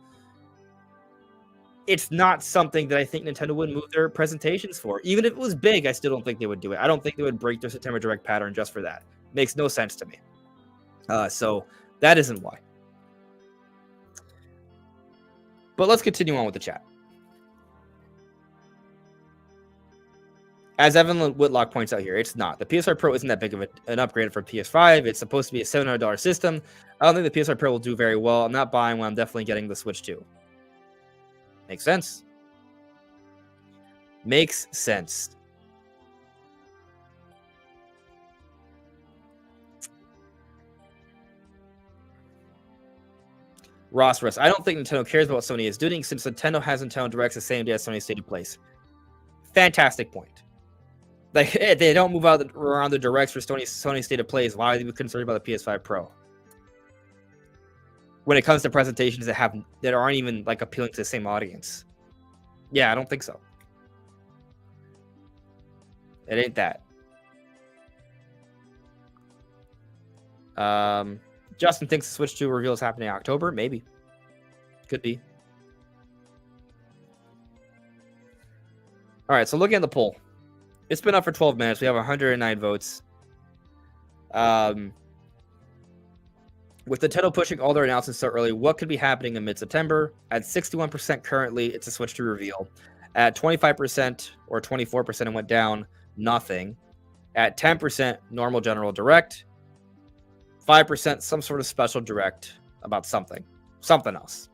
It's not something that I think Nintendo would move their presentations for. Even if it was big, I still don't think they would do it. I don't think they would break their September Direct pattern just for that. Makes no sense to me. So that isn't why. But let's continue on with the chat. As Evan Whitlock points out here, it's not. The PS5 Pro isn't that big of an upgrade for PS5. It's supposed to be a $700 system. I don't think the PS5 Pro will do very well. I'm not buying one. I'm definitely getting the Switch 2. Makes sense. Makes sense. Ross, I don't think Nintendo cares about what Sony is doing since Nintendo has Nintendo Directs the same day as Sony State of Plays. Fantastic point. Like, if they don't move around the Directs for Sony State of Plays, why are they concerned about the PS5 Pro? When it comes to presentations that aren't even like appealing to the same audience. Yeah, I don't think so. It ain't that. Justin thinks the Switch 2 reveal is happening in October. Maybe. Could be. All right, so looking at the poll. It's been up for 12 minutes. We have 109 votes. With Nintendo pushing all their announcements so early, what could be happening in mid-September? At 61% currently, it's a Switch 2 reveal. At 25% or 24%, it went down, nothing. At 10%, normal general direct. 5%, some sort of special direct about something else.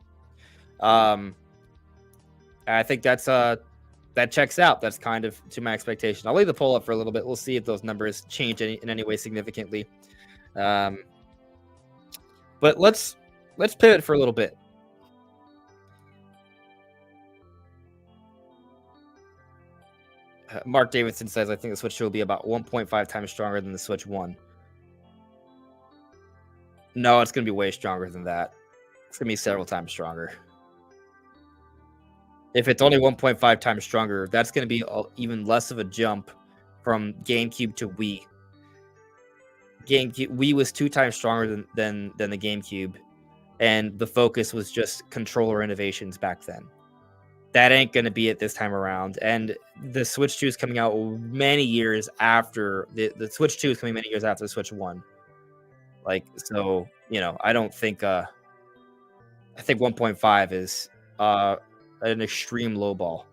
I think that checks out. That's kind of to my expectation. I'll leave the poll up for a little bit. We'll see if those numbers change in any way significantly. But let's pivot for a little bit. Mark Davidson says, I think the Switch 2 will be about 1.5 times stronger than the Switch 1. No, it's going to be way stronger than that. It's going to be several times stronger. If it's only 1.5 times stronger, that's going to be even less of a jump from GameCube to Wii. Wii was 2 times stronger than the GameCube, and the focus was just controller innovations back then. That ain't going to be it this time around. And the Switch 2 is coming out many years after the Switch 2 is coming many years after the Switch 1. Like, so, I don't think I think 1.5 is an extreme low ball.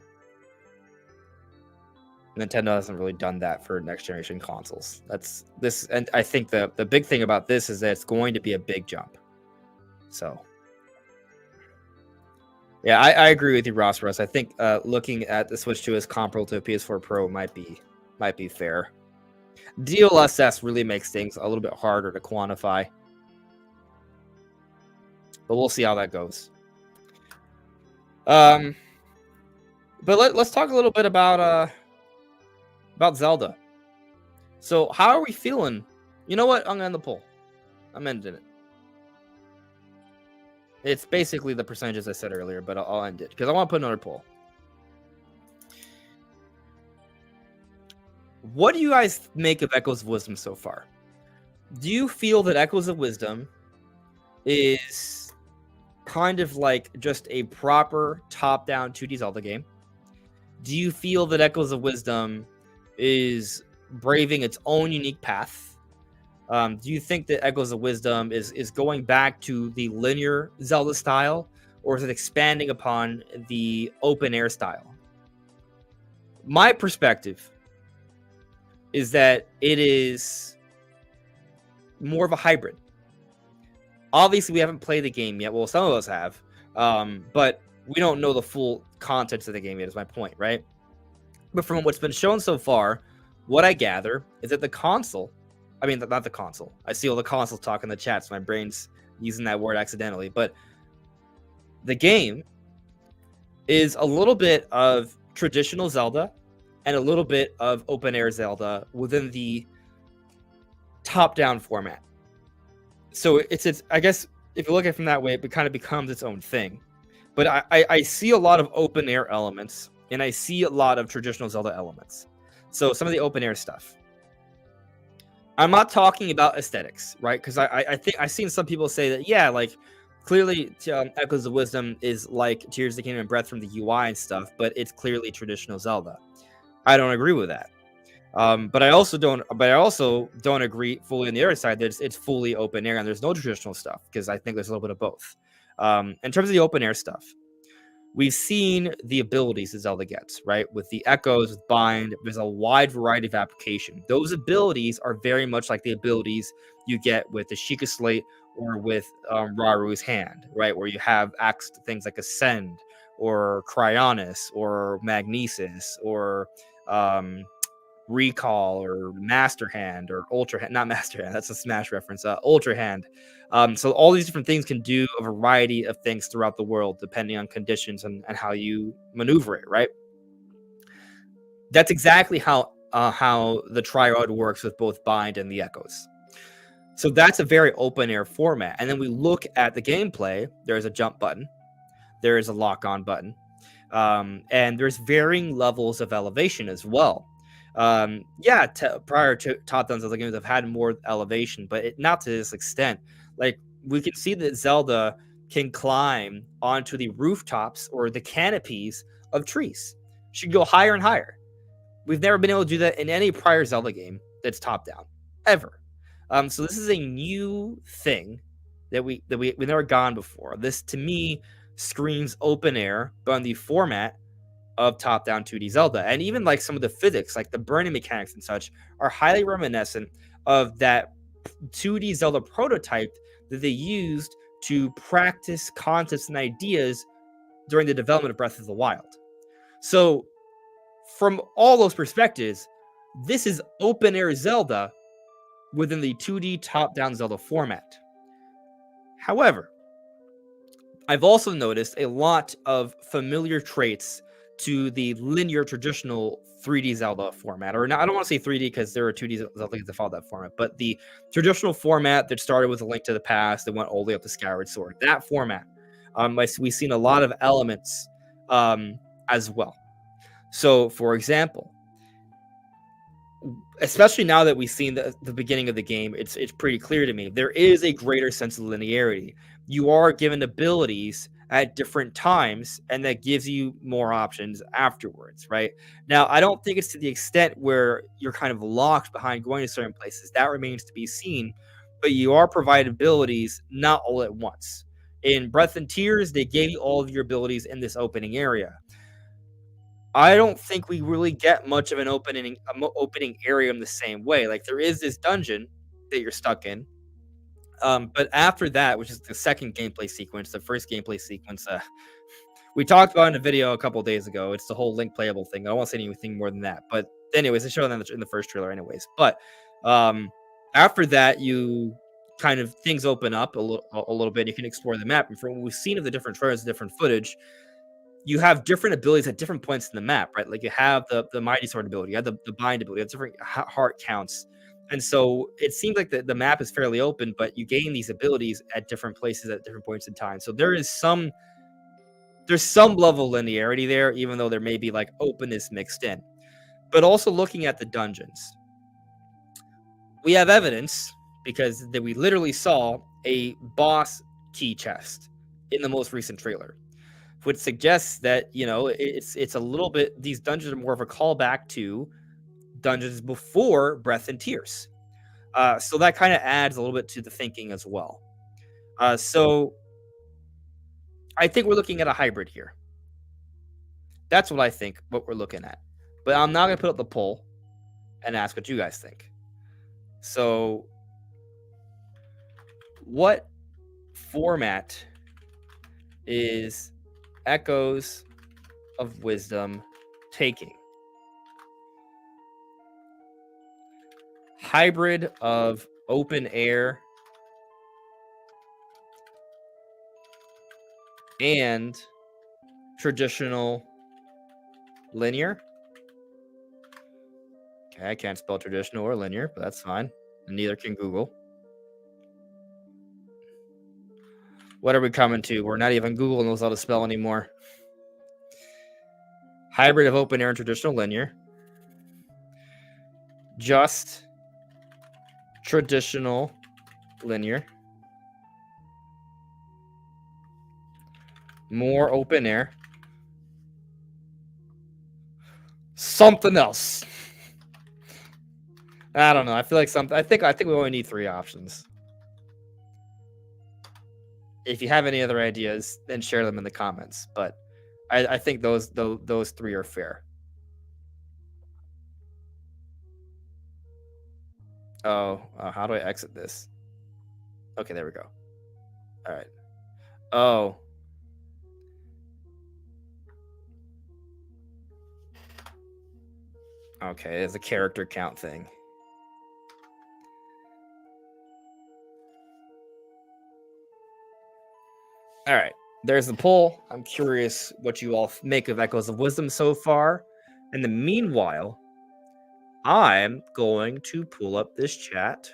Nintendo hasn't really done that for next generation consoles. And I think the big thing about this is that it's going to be a big jump. So, yeah, I agree with you, Ross. I think looking at the Switch 2 as comparable to a PS4 Pro might be fair. DLSS really makes things a little bit harder to quantify, but we'll see how that goes. But let's talk a little bit about Zelda. So how are we feeling? You know what? I'm gonna end the poll. I'm ending it. It's basically the percentages I said earlier, but I'll end it because I want to put another poll. What do you guys make of Echoes of Wisdom so far? Do you feel that Echoes of Wisdom is kind of like just a proper top-down 2D Zelda game? Do you feel that Echoes of Wisdom is braving its own unique path? Do you think that Echoes of Wisdom is going back to the linear Zelda style, or is it expanding upon the open air style? My perspective is that it is more of a hybrid. Obviously, we haven't played the game yet. Well, some of us have, but we don't know the full contents of the game yet. Is my point, right? But from what's been shown so far, what I gather is that the console, I mean, not the console. I see all the console talk in the chat, so my brain's using that word accidentally. But the game is a little bit of traditional Zelda and a little bit of open air Zelda within the top-down format. So it's I guess if you look at it from that way, it kind of becomes its own thing. But I see a lot of open air elements, and I see a lot of traditional Zelda elements. So some of the open air stuff. I'm not talking about aesthetics, right? Because I think I've seen some people say that, yeah, like clearly Echoes of Wisdom is like Tears of the Kingdom and Breath from the UI and stuff, but it's clearly traditional Zelda. I don't agree with that. But I also don't agree fully on the other side that it's fully open air and there's no traditional stuff, because I think there's a little bit of both. In terms of the open air stuff, we've seen the abilities that Zelda gets, right? With the Echoes, with Bind, there's a wide variety of application. Those abilities are very much like the abilities you get with the Sheikah Slate or with Raru's Hand, right? Where you have things like Ascend or Cryonis or Magnesis or Recall or Master Hand or Ultra Hand, not Master Hand, that's a Smash reference, Ultra Hand. So all these different things can do a variety of things throughout the world, depending on conditions and how you maneuver it, right? That's exactly how the Triad works with both Bind and the Echoes. So that's a very open air format. And then we look at the gameplay. There's a jump button. There is a lock on button. And there's varying levels of elevation as well. Prior to top-down Zelda games, have had more elevation, but not to this extent. Like, we can see that Zelda can climb onto the rooftops or the canopies of trees. She can go higher and higher. We've never been able to do that in any prior Zelda game that's top-down, ever. So this is a new thing that we've never gone before. This, to me, screams open air, but on the format of top-down 2D Zelda. And even like some of the physics, like the burning mechanics and such, are highly reminiscent of that 2D Zelda prototype that they used to practice concepts and ideas during the development of Breath of the Wild. So from all those perspectives, this is open air Zelda within the 2D top-down Zelda format. However, I've also noticed a lot of familiar traits to the linear traditional 3D Zelda format. Or I don't want to say 3D because there are 2D Zelda games that follow that format, but the traditional format that started with A Link to the Past that went all the way up to Skyward Sword, that format, we've seen a lot of elements as well. So, for example, especially now that we've seen the beginning of the game, it's pretty clear to me there is a greater sense of linearity. You are given abilities at different times, and that gives you more options afterwards, right? Now, I don't think it's to the extent where you're kind of locked behind going to certain places. That remains to be seen, but you are provided abilities not all at once. In Breath and Tears, they gave you all of your abilities in this opening area. I don't think we really get much of an opening area in the same way. Like, there is this dungeon that you're stuck in, but after that, which is the second gameplay sequence, the first gameplay sequence, we talked about in a video a couple days ago. It's the whole Link playable thing. I don't want to say anything more than that. But anyways, they showed that in the first trailer anyways. But after that, you kind of things open up a little bit. You can explore the map. And from what we've seen of the different trailers, different footage, you have different abilities at different points in the map, right? Like you have the Mighty Sword ability, you have the Bind ability, you have different heart counts. And so it seems like the map is fairly open, but you gain these abilities at different places at different points in time. So there's some level of linearity there, even though there may be like openness mixed in. But also looking at the dungeons, we have evidence because we literally saw a boss key chest in the most recent trailer, which suggests that, it's a little bit, these dungeons are more of a callback to dungeons before Breath and Tears. So that kind of adds a little bit to the thinking as well. So I think we're looking at a hybrid here. That's what I think. What we're looking at. But I'm not gonna put up the poll and ask what you guys think. So, what format is Echoes of Wisdom taking? Hybrid of open air and traditional linear. Okay, I can't spell traditional or linear, but that's fine. And neither can Google. What are we coming to? We're not even Google knows how to spell anymore. Hybrid of open air and traditional linear. Just traditional linear. More open air. Something else. I don't know. I feel like something. I think we only need 3 options. If you have any other ideas, then share them in the comments. But I think those 3 are fair. Oh, how do I exit this? Okay, there we go. All right. Oh. Okay, it's a character count thing. All right. There's the poll. I'm curious what you all make of Echoes of Wisdom so far. In the meanwhile, I'm going to pull up this chat.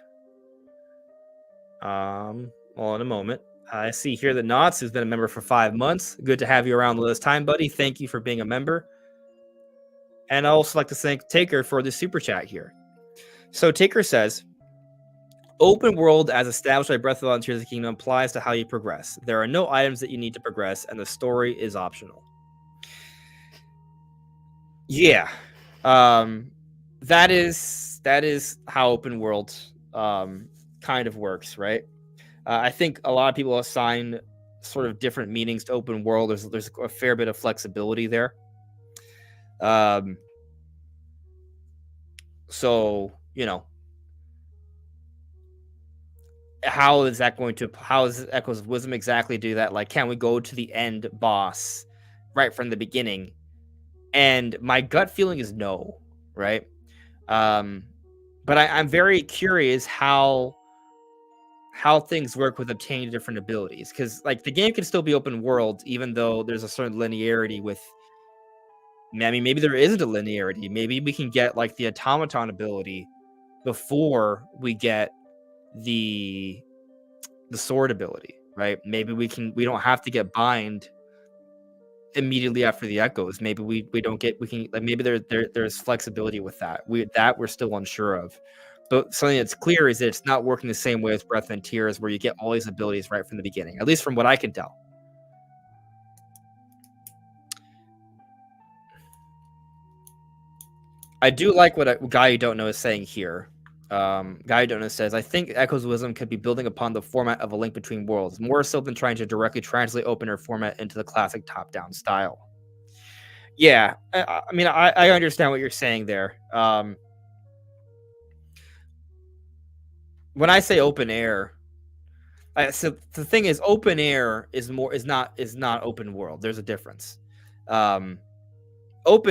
Well, in a moment. I see here that Knots, who's been a member for 5 months. Good to have you around this time, buddy. Thank you for being a member. And I also like to thank Taker for the super chat here. So Taker says, open world as established by Breath of the Wild and Tears of the Kingdom applies to how you progress. There are no items that you need to progress, and the story is optional. Yeah. That is how open world kind of works, right? I think a lot of people assign sort of different meanings to open world. There's a fair bit of flexibility there. So, you know, how is Echoes of Wisdom exactly do that? Like, can we go to the end boss right from the beginning? And my gut feeling is no, right? But I'm very curious how things work with obtaining different abilities, because like the game can still be open world even though there's a certain linearity with. I mean, maybe there isn't a linearity. Maybe we can get like the automaton ability before we get the sword ability, right? Maybe we don't have to get bind immediately after the echoes. Maybe we don't get we can like maybe there's flexibility with that. We're still unsure of. But something that's clear is that it's not working the same way as Breath and Tears, where you get all these abilities right from the beginning, at least from what I can tell. I do like what a guy you don't know is saying here. Guy you don't know says, I think Echoes of Wisdom could be building upon the format of A Link Between Worlds, more so than trying to directly translate open air format into the classic top-down style. Yeah, I mean, I understand what you're saying there. When I say open air, so the thing is, open air is not open world. There's a difference. Open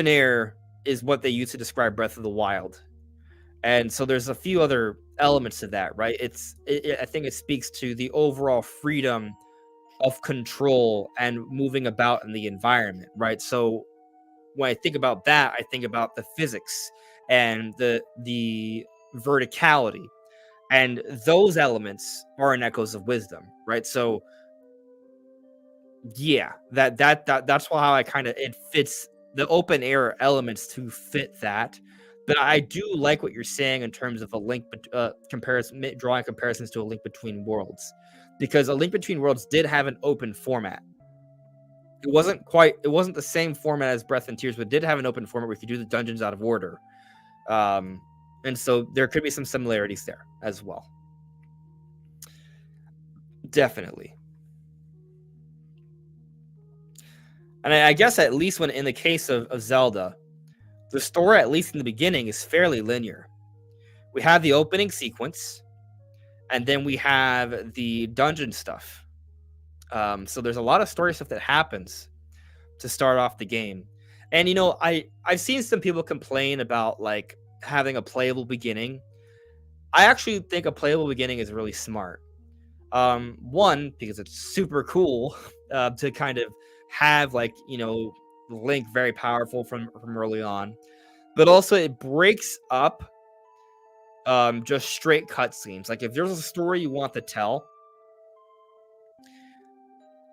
air is what they use to describe Breath of the Wild, and so there's a few other elements to that, right? I think it speaks to the overall freedom of control and moving about in the environment, right? So when I think about that, I think about the physics and the verticality, and those elements are in Echoes of Wisdom, right? So yeah, that's why how I kind of it fits the open air elements to fit that. But I do like what you're saying in terms of a link, comparison, drawing comparisons to A Link Between Worlds, because A Link Between Worlds did have an open format. It wasn't the same format as Breath and Tears, but did have an open format where if you do the dungeons out of order. And so there could be some similarities there as well. Definitely. And I guess at least when in the case of Zelda, the story, at least in the beginning, is fairly linear. We have the opening sequence, and then we have the dungeon stuff. So there's a lot of story stuff that happens to start off the game. And I've seen some people complain about like having a playable beginning. I actually think a playable beginning is really smart. One, because it's super cool to kind of have like Link very powerful from early on, but also it breaks up just straight cutscenes. Like if there's a story you want to tell,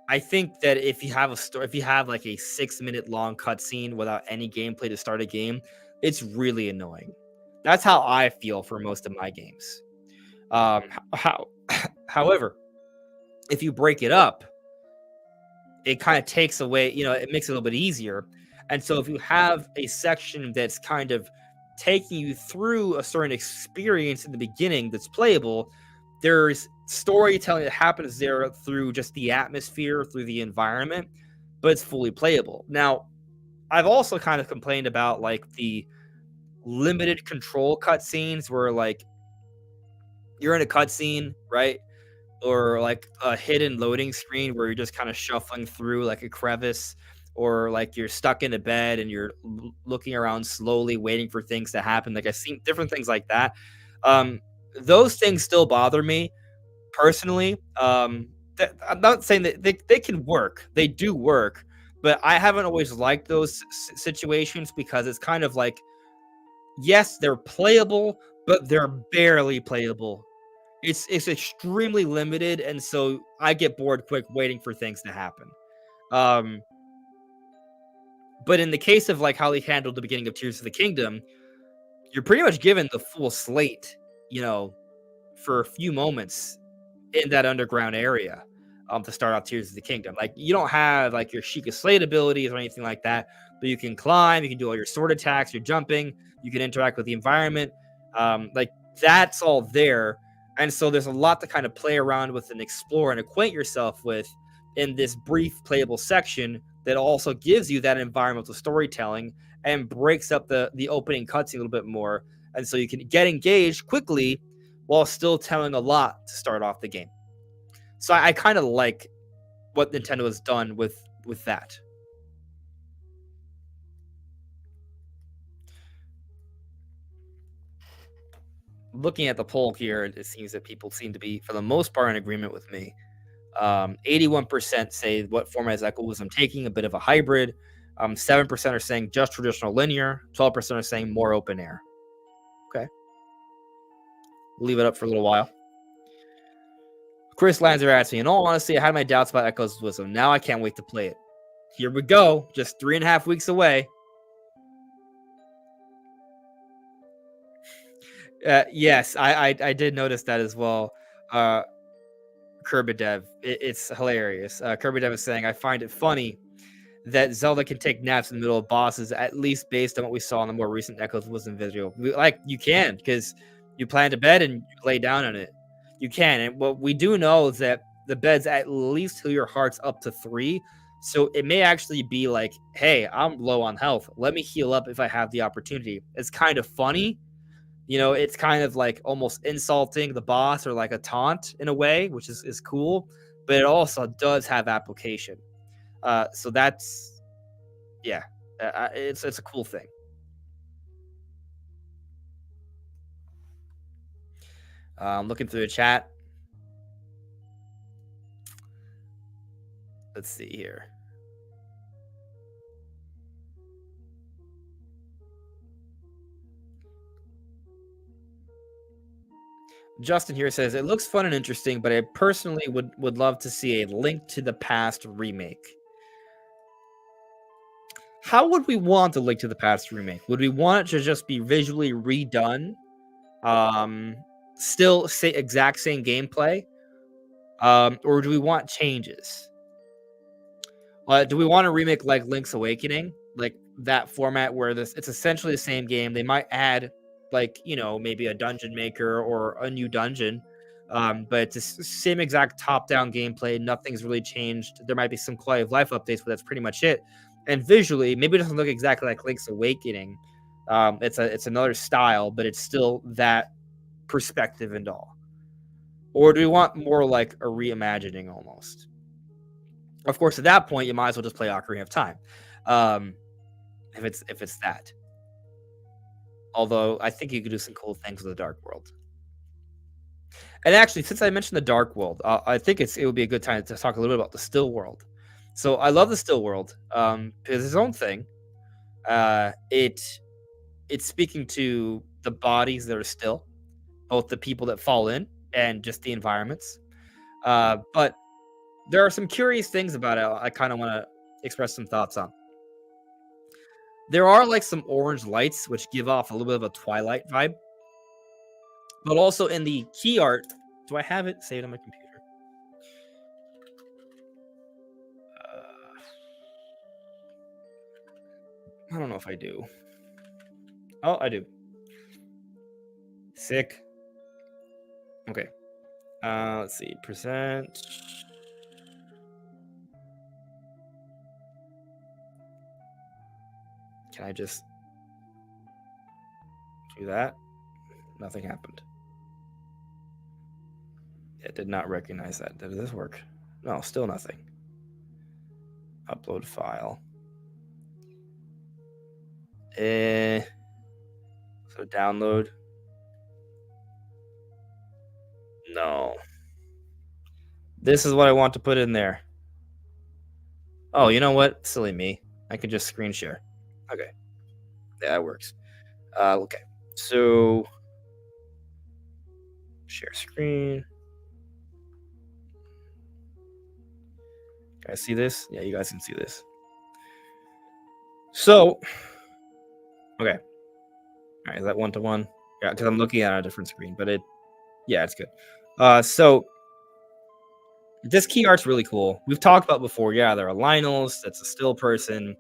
I think that if you have a story, if you have like a 6 minute long cutscene without any gameplay to start a game, it's really annoying. That's how I feel for most of my games. How, however, if you break it up, it kind of takes away, it makes it a little bit easier. And so if you have a section that's kind of taking you through a certain experience in the beginning that's playable, there's storytelling that happens there through just the atmosphere, through the environment, but it's fully playable. Now, I've also kind of complained about like the limited control cutscenes where like you're in a cutscene, right? Or like a hidden loading screen where you're just kind of shuffling through like a crevice, or like you're stuck in a bed and you're looking around slowly waiting for things to happen. Like I've seen different things like that. um those things still bother me personally. I'm not saying that they can work, they do work, but I haven't always liked those situations because it's kind of like, yes, they're playable, but they're barely playable. It's extremely limited, and so I get bored quick waiting for things to happen. Um, but in the case of like how they handled the beginning of Tears of the Kingdom, you're pretty much given the full slate, you know, for a few moments in that underground area, to start off Tears of the Kingdom. Like you don't have like your Sheikah Slate abilities or anything like that, but you can climb, you can do all your sword attacks, you're jumping, you can interact with the environment. Like that's all there. And so there's a lot to kind of play around with and explore and acquaint yourself with in this brief playable section that also gives you that environmental storytelling and breaks up the opening cutscene a little bit more. And so you can get engaged quickly while still telling a lot to start off the game. So I kind of like what Nintendo has done with that. Looking at the poll here, it seems that people seem to be, for the most part, in agreement with me. 81% say what format is Echo Wisdom taking, a bit of a hybrid. 7% are saying just traditional linear. 12% are saying more open air. Okay. Leave it up for a little while. Chris Lanzer asks me, in all honesty, I had my doubts about Echo's Wisdom. Now I can't wait to play it. Here we go. Just 3.5 weeks away. Yes, I did notice that as well. Kirby it's hilarious. Kirby Dev is saying, I find it funny that Zelda can take naps in the middle of bosses, at least based on what we saw in the more recent Echoes of Wisdom video. Like, you can, because you plan to bed and you lay down on it. You can. And what we do know is that the beds at least heal your hearts up to 3. So it may actually be like, hey, I'm low on health. Let me heal up if I have the opportunity. It's kind of funny. It's kind of like almost insulting the boss, or like a taunt in a way, which is cool. But it also does have application. So that's, yeah, it's a cool thing. Looking through the chat. Let's see here. Justin here says, it looks fun and interesting, but I personally would love to see a Link to the Past remake. How would we want a Link to the Past remake? Would we want it to just be visually redone? Still say exact same gameplay? Or do we want changes? Do we want to remake like Link's Awakening? Like that format where it's essentially the same game. They might add like, maybe a dungeon maker or a new dungeon. But it's the same exact top-down gameplay. Nothing's really changed. There might be some quality of life updates, but that's pretty much it. And visually, maybe it doesn't look exactly like Link's Awakening. It's another style, but it's still that perspective and all. Or do we want more like a reimagining almost? Of course, at that point, you might as well just play Ocarina of Time, um, if it's that. Although I think you could do some cool things with the Dark World. And actually, since I mentioned the Dark World, I think it would be a good time to talk a little bit about the Still World. So I love the Still World because it's its own thing. It's speaking to the bodies that are still, both the people that fall in and just the environments. But there are some curious things about it. I kind of want to express some thoughts on. There are like some orange lights which give off a little bit of a Twilight vibe, but also in the key art. Do I have it saved on my computer? I don't know if I do. Oh, I do. Sick. Okay. Let's see. Percent. Can I just do that? Nothing happened. It did not recognize that. Did this work? No, still nothing. Upload file. So download. No. This is what I want to put in there. Oh, you know what? Silly me. I could just screen share. Okay. Yeah, that works. Okay. So share screen. Can I see this? Yeah, you guys can see this. So, okay. All right, is that one-to-one? Yeah, because I'm looking at a different screen, but yeah, it's good. So this key art's really cool. We've talked about before. Yeah, there are Lionels. That's a still person.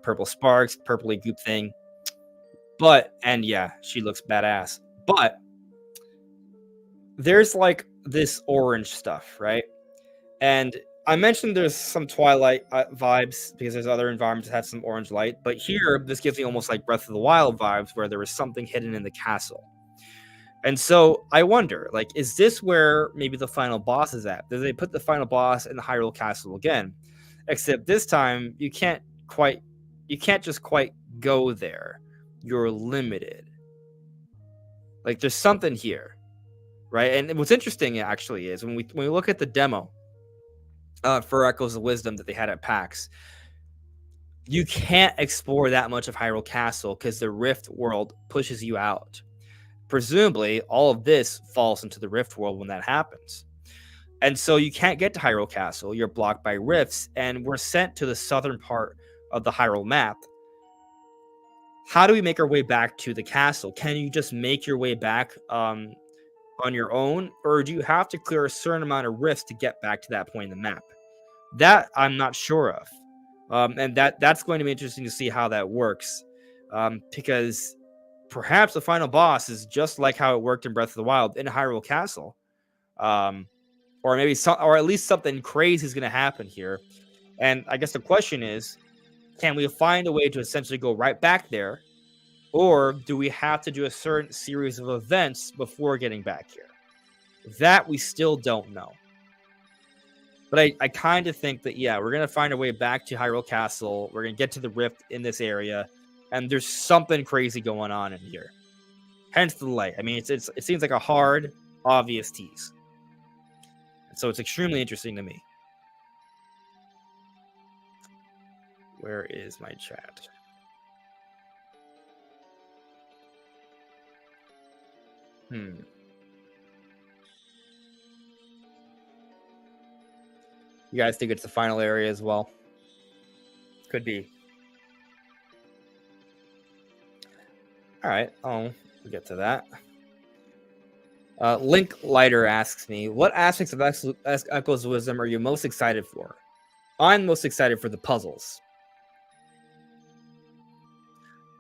Purple Sparks, purpley goop thing. And yeah, she looks badass. But there's like this orange stuff, right? And I mentioned there's some Twilight vibes because there's other environments that have some orange light. But here, this gives me almost like Breath of the Wild vibes where there was something hidden in the castle. And so I wonder, like, is this where maybe the final boss is at? Do they put the final boss in the Hyrule Castle again? Except this time, you can't just quite go there. You're limited. Like, there's something here, right? And what's interesting actually is when we look at the demo for Echoes of Wisdom that they had at PAX, you can't explore that much of Hyrule Castle because the Rift world pushes you out. Presumably, all of this falls into the Rift world when that happens. And so you can't get to Hyrule Castle. You're blocked by rifts, and we're sent to the southern part of the Hyrule map. How do we make our way back to the castle? Can you just make your way back on your own, or do you have to clear a certain amount of rifts to get back to that point in the map? That I'm not sure of. And that's going to be interesting to see how that works. Because perhaps the final boss is just like how it worked in Breath of the Wild in Hyrule Castle. Or maybe or at least something crazy is going to happen here. And I guess the question is, can we find a way to essentially go right back there? Or do we have to do a certain series of events before getting back here? That we still don't know. But I kind of think that, yeah, we're going to find a way back to Hyrule Castle. We're going to get to the rift in this area. And there's something crazy going on in here. Hence the delay. I mean, it seems like a hard, obvious tease. And so it's extremely interesting to me. Where is my chat? You guys think it's the final area as well? Could be. All right. We'll get to that. Link Lighter asks me, what aspects of Echoes of Wisdom are you most excited for? I'm most excited for the puzzles.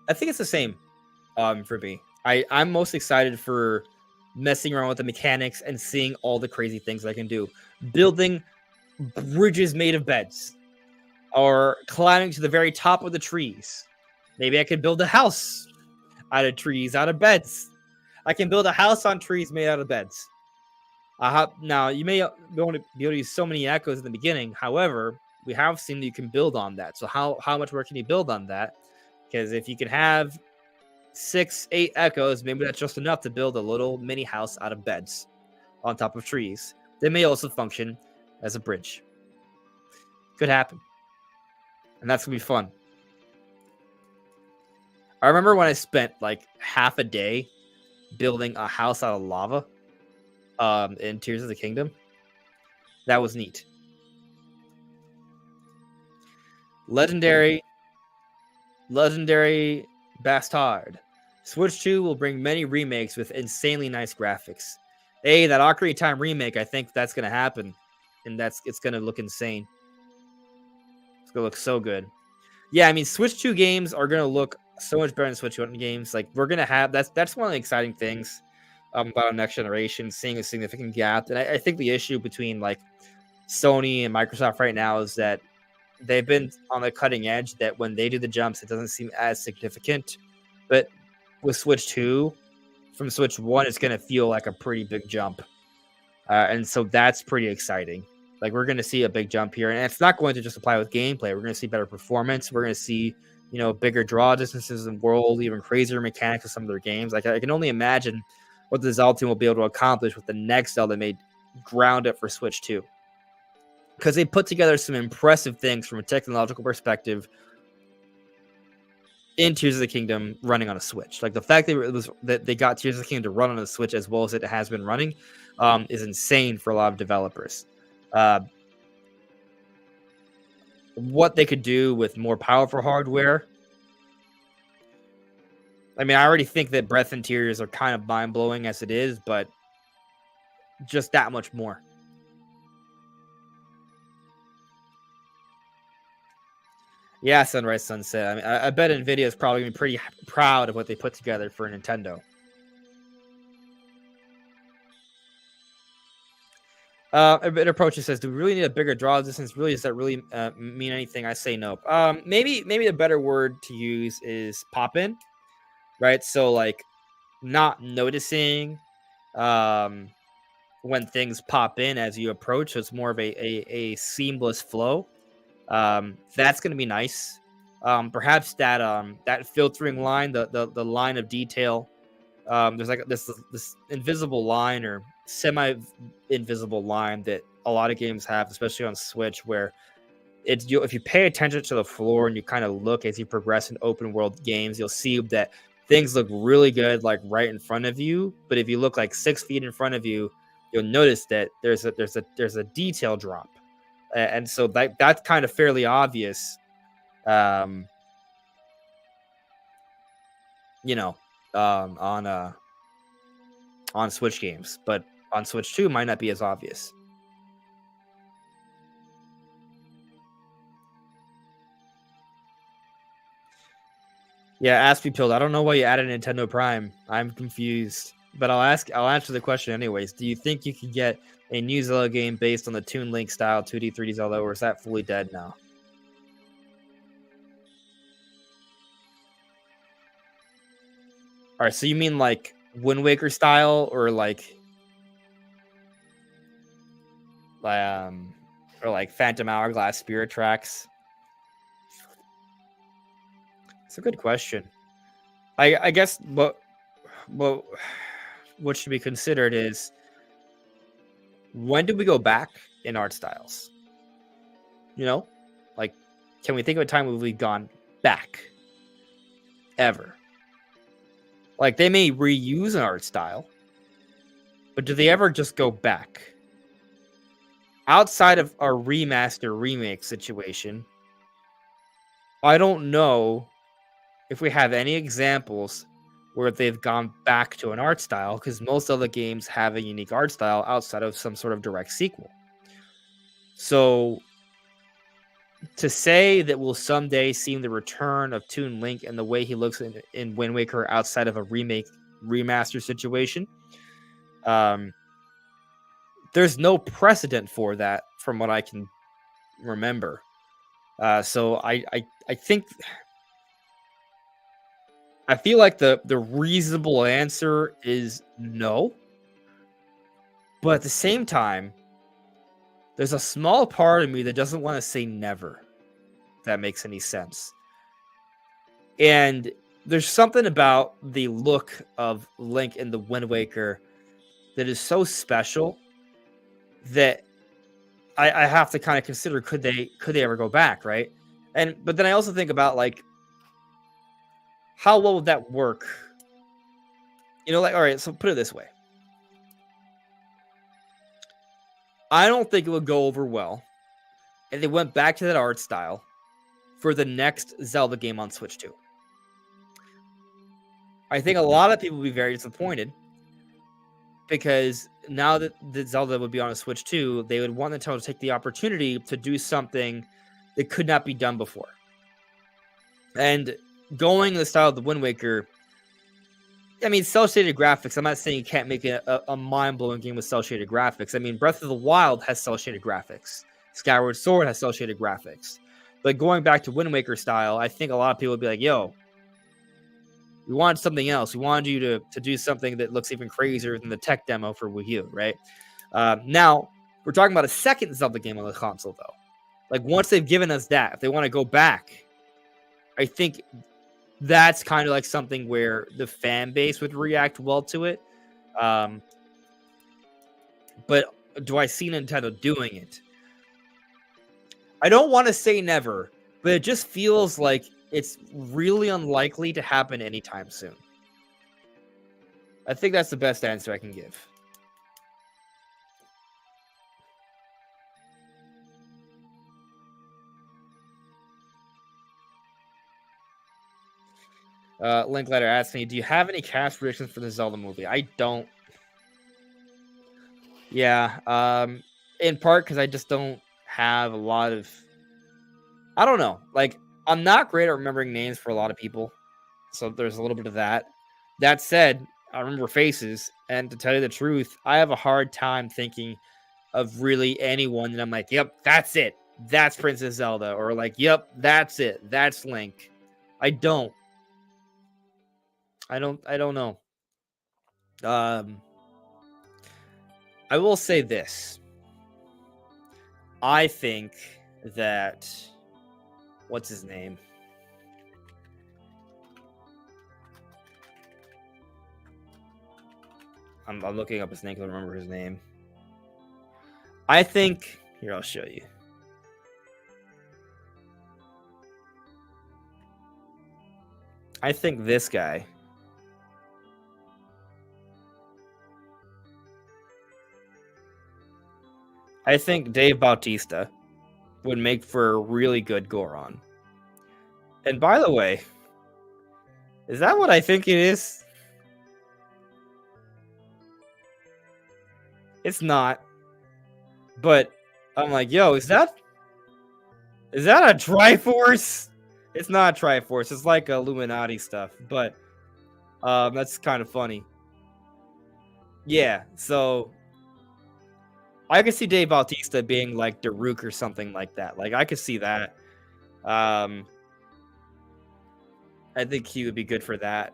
I think it's the same for me. I'm most excited for messing around with the mechanics and seeing all the crazy things I can do. Building bridges made of beds, or climbing to the very top of the trees. Maybe I could build a house out of trees, out of beds. I can build a house on trees made out of beds. Now, you may only be able to use so many echoes in the beginning. However, we have seen that you can build on that. So how much more can you build on that? Because if you can have 6, 8 echoes, maybe that's just enough to build a little mini house out of beds on top of trees. They may also function as a bridge. Could happen. And that's going to be fun. I remember when I spent like half a day building a house out of lava in Tears of the Kingdom. That was neat. Legendary Bastard. Switch 2 will bring many remakes with insanely nice graphics. Hey, that Ocarina of Time remake, I think that's going to happen. And it's going to look insane. It's going to look so good. Yeah, I mean, Switch 2 games are going to look so much better than Switch 1 games. Like, we're going to have... That's one of the exciting things about next generation, seeing a significant gap. And I think the issue between, like, Sony and Microsoft right now is that they've been on the cutting edge, that when they do the jumps, it doesn't seem as significant. But with Switch 2, from Switch 1, it's going to feel like a pretty big jump. And so that's pretty exciting. Like, we're going to see a big jump here. And it's not going to just apply with gameplay. We're going to see better performance. We're going to see, bigger draw distances in the world, even crazier mechanics of some of their games. Like, I can only imagine what the Zelda team will be able to accomplish with the next Zelda made ground up for Switch 2. Because they put together some impressive things from a technological perspective in Tears of the Kingdom running on a Switch. Like, the fact that they got Tears of the Kingdom to run on a Switch as well as it has been running is insane for a lot of developers. What they could do with more powerful hardware. I mean, I already think that Breath and Tears are kind of mind-blowing as it is, but just that much more. Yeah, Sunrise Sunset. I mean, I bet NVIDIA is probably going to be pretty proud of what they put together for Nintendo. A bit approach says, do we really need a bigger draw distance? Really, does that really mean anything? I say no. Maybe a better word to use is pop in, right? So, like, not noticing when things pop in as you approach. So it's more of a seamless flow. That's going to be nice. Perhaps that filtering line, the line of detail. There's like this invisible line or semi-invisible line that a lot of games have, especially on Switch, where if you pay attention to the floor and you kind of look as you progress in open world games, you'll see that things look really good, like right in front of you. But if you look like 6 feet in front of you, you'll notice that there's a detail drop, and so that's kind of fairly obvious. On Switch games, but on Switch 2 might not be as obvious. Yeah, Aspie Pilled. I don't know why you added Nintendo Prime. I'm confused, but I'll answer the question anyways. Do you think you could get a new Zelda game based on the Toon Link style 2D, 3D Zelda, or is that fully dead now? All right, so you mean like Wind Waker style, or like Phantom Hourglass Spirit Tracks? It's a good question. I guess what should be considered is, when do we go back in art styles? Like, can we think of a time when we've gone back ever? Like, they may reuse an art style, but do they ever just go back? Outside of a remaster remake situation, I don't know if we have any examples where they've gone back to an art style, because most other games have a unique art style outside of some sort of direct sequel. So to say that we'll someday see the return of Toon Link and the way he looks in Wind Waker outside of a remake remaster situation. Um, there's no precedent for that from what I can remember. So I think I feel like the reasonable answer is no. But at the same time, there's a small part of me that doesn't want to say never. If that makes any sense. And there's something about the look of Link in the Wind Waker that is so special that I have to kind of consider could they ever go back, right? But then I also think about like how well would that work? Like all right, so put it this way. I don't think it would go over well if they went back to that art style for the next Zelda game on Switch 2. I think a lot of people would be very disappointed because now that Zelda would be on a Switch 2, they would want Nintendo to take the opportunity to do something that could not be done before. And going the style of the Wind Waker, I mean, cel-shaded graphics, I'm not saying you can't make a mind-blowing game with cel-shaded graphics. I mean, Breath of the Wild has cel-shaded graphics. Skyward Sword has cel-shaded graphics. But going back to Wind Waker style, I think a lot of people would be like, yo, we wanted something else. We wanted you to do something that looks even crazier than the tech demo for Wii U, right? Now, we're talking about a second Zelda game on the console, though. Like, once they've given us that, if they want to go back, I think that's kind of like something where the fan base would react well to it. But do I see Nintendo doing it? I don't want to say never, but it just feels like it's really unlikely to happen anytime soon. I think that's the best answer I can give. Linkletter asked me, do you have any cast predictions for the Zelda movie? I don't. Yeah, in part because I just don't have a lot of... I don't know. Like, I'm not great at remembering names for a lot of people. So there's a little bit of that. That said, I remember faces. And to tell you the truth, I have a hard time thinking of really anyone that I'm like, yep, that's it. That's Princess Zelda. Or like, yep, that's it. That's Link. I don't know. I will say this. I think that... What's his name? I'm looking up his name because I remember his name. I think... Here, I'll show you. I think this guy... I think Dave Bautista would make for a really good Goron. And by the way, is that what I think it is? It's not. But I'm like, yo, is that a Triforce? It's not a Triforce. It's like Illuminati stuff. But that's kind of funny. Yeah, so I could see Dave Bautista being like Daruk or something like that. Like, I could see that. I think he would be good for that.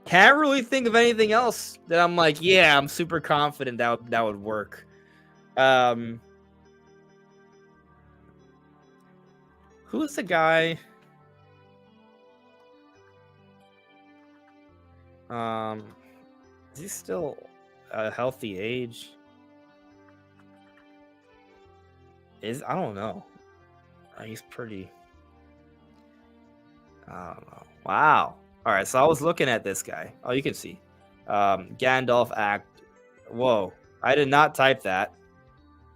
Can't really think of anything else that I'm like, yeah, I'm super confident that would work. Who's the guy? Is he still a healthy age? I don't know. He's pretty... I don't know. Wow. All right, so I was looking at this guy. Oh, you can see. Gandalf act. Whoa. I did not type that.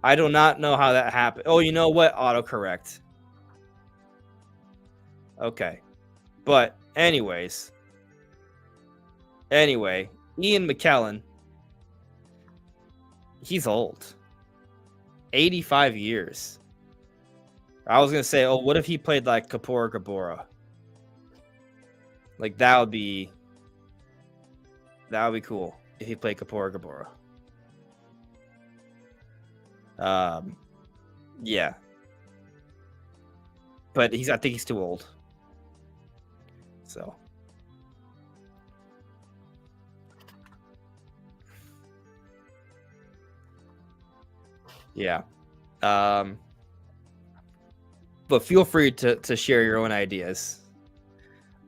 I do not know how that happened. Oh, you know what? Autocorrect. Okay. But anyways. Anyway, Ian McKellen. He's old. 85 years. I was going to say, oh, what if he played like Kapora Gabora? Like that would be cool if he played Kapora Gabora. Yeah, but I think he's too old. So yeah. But feel free to share your own ideas.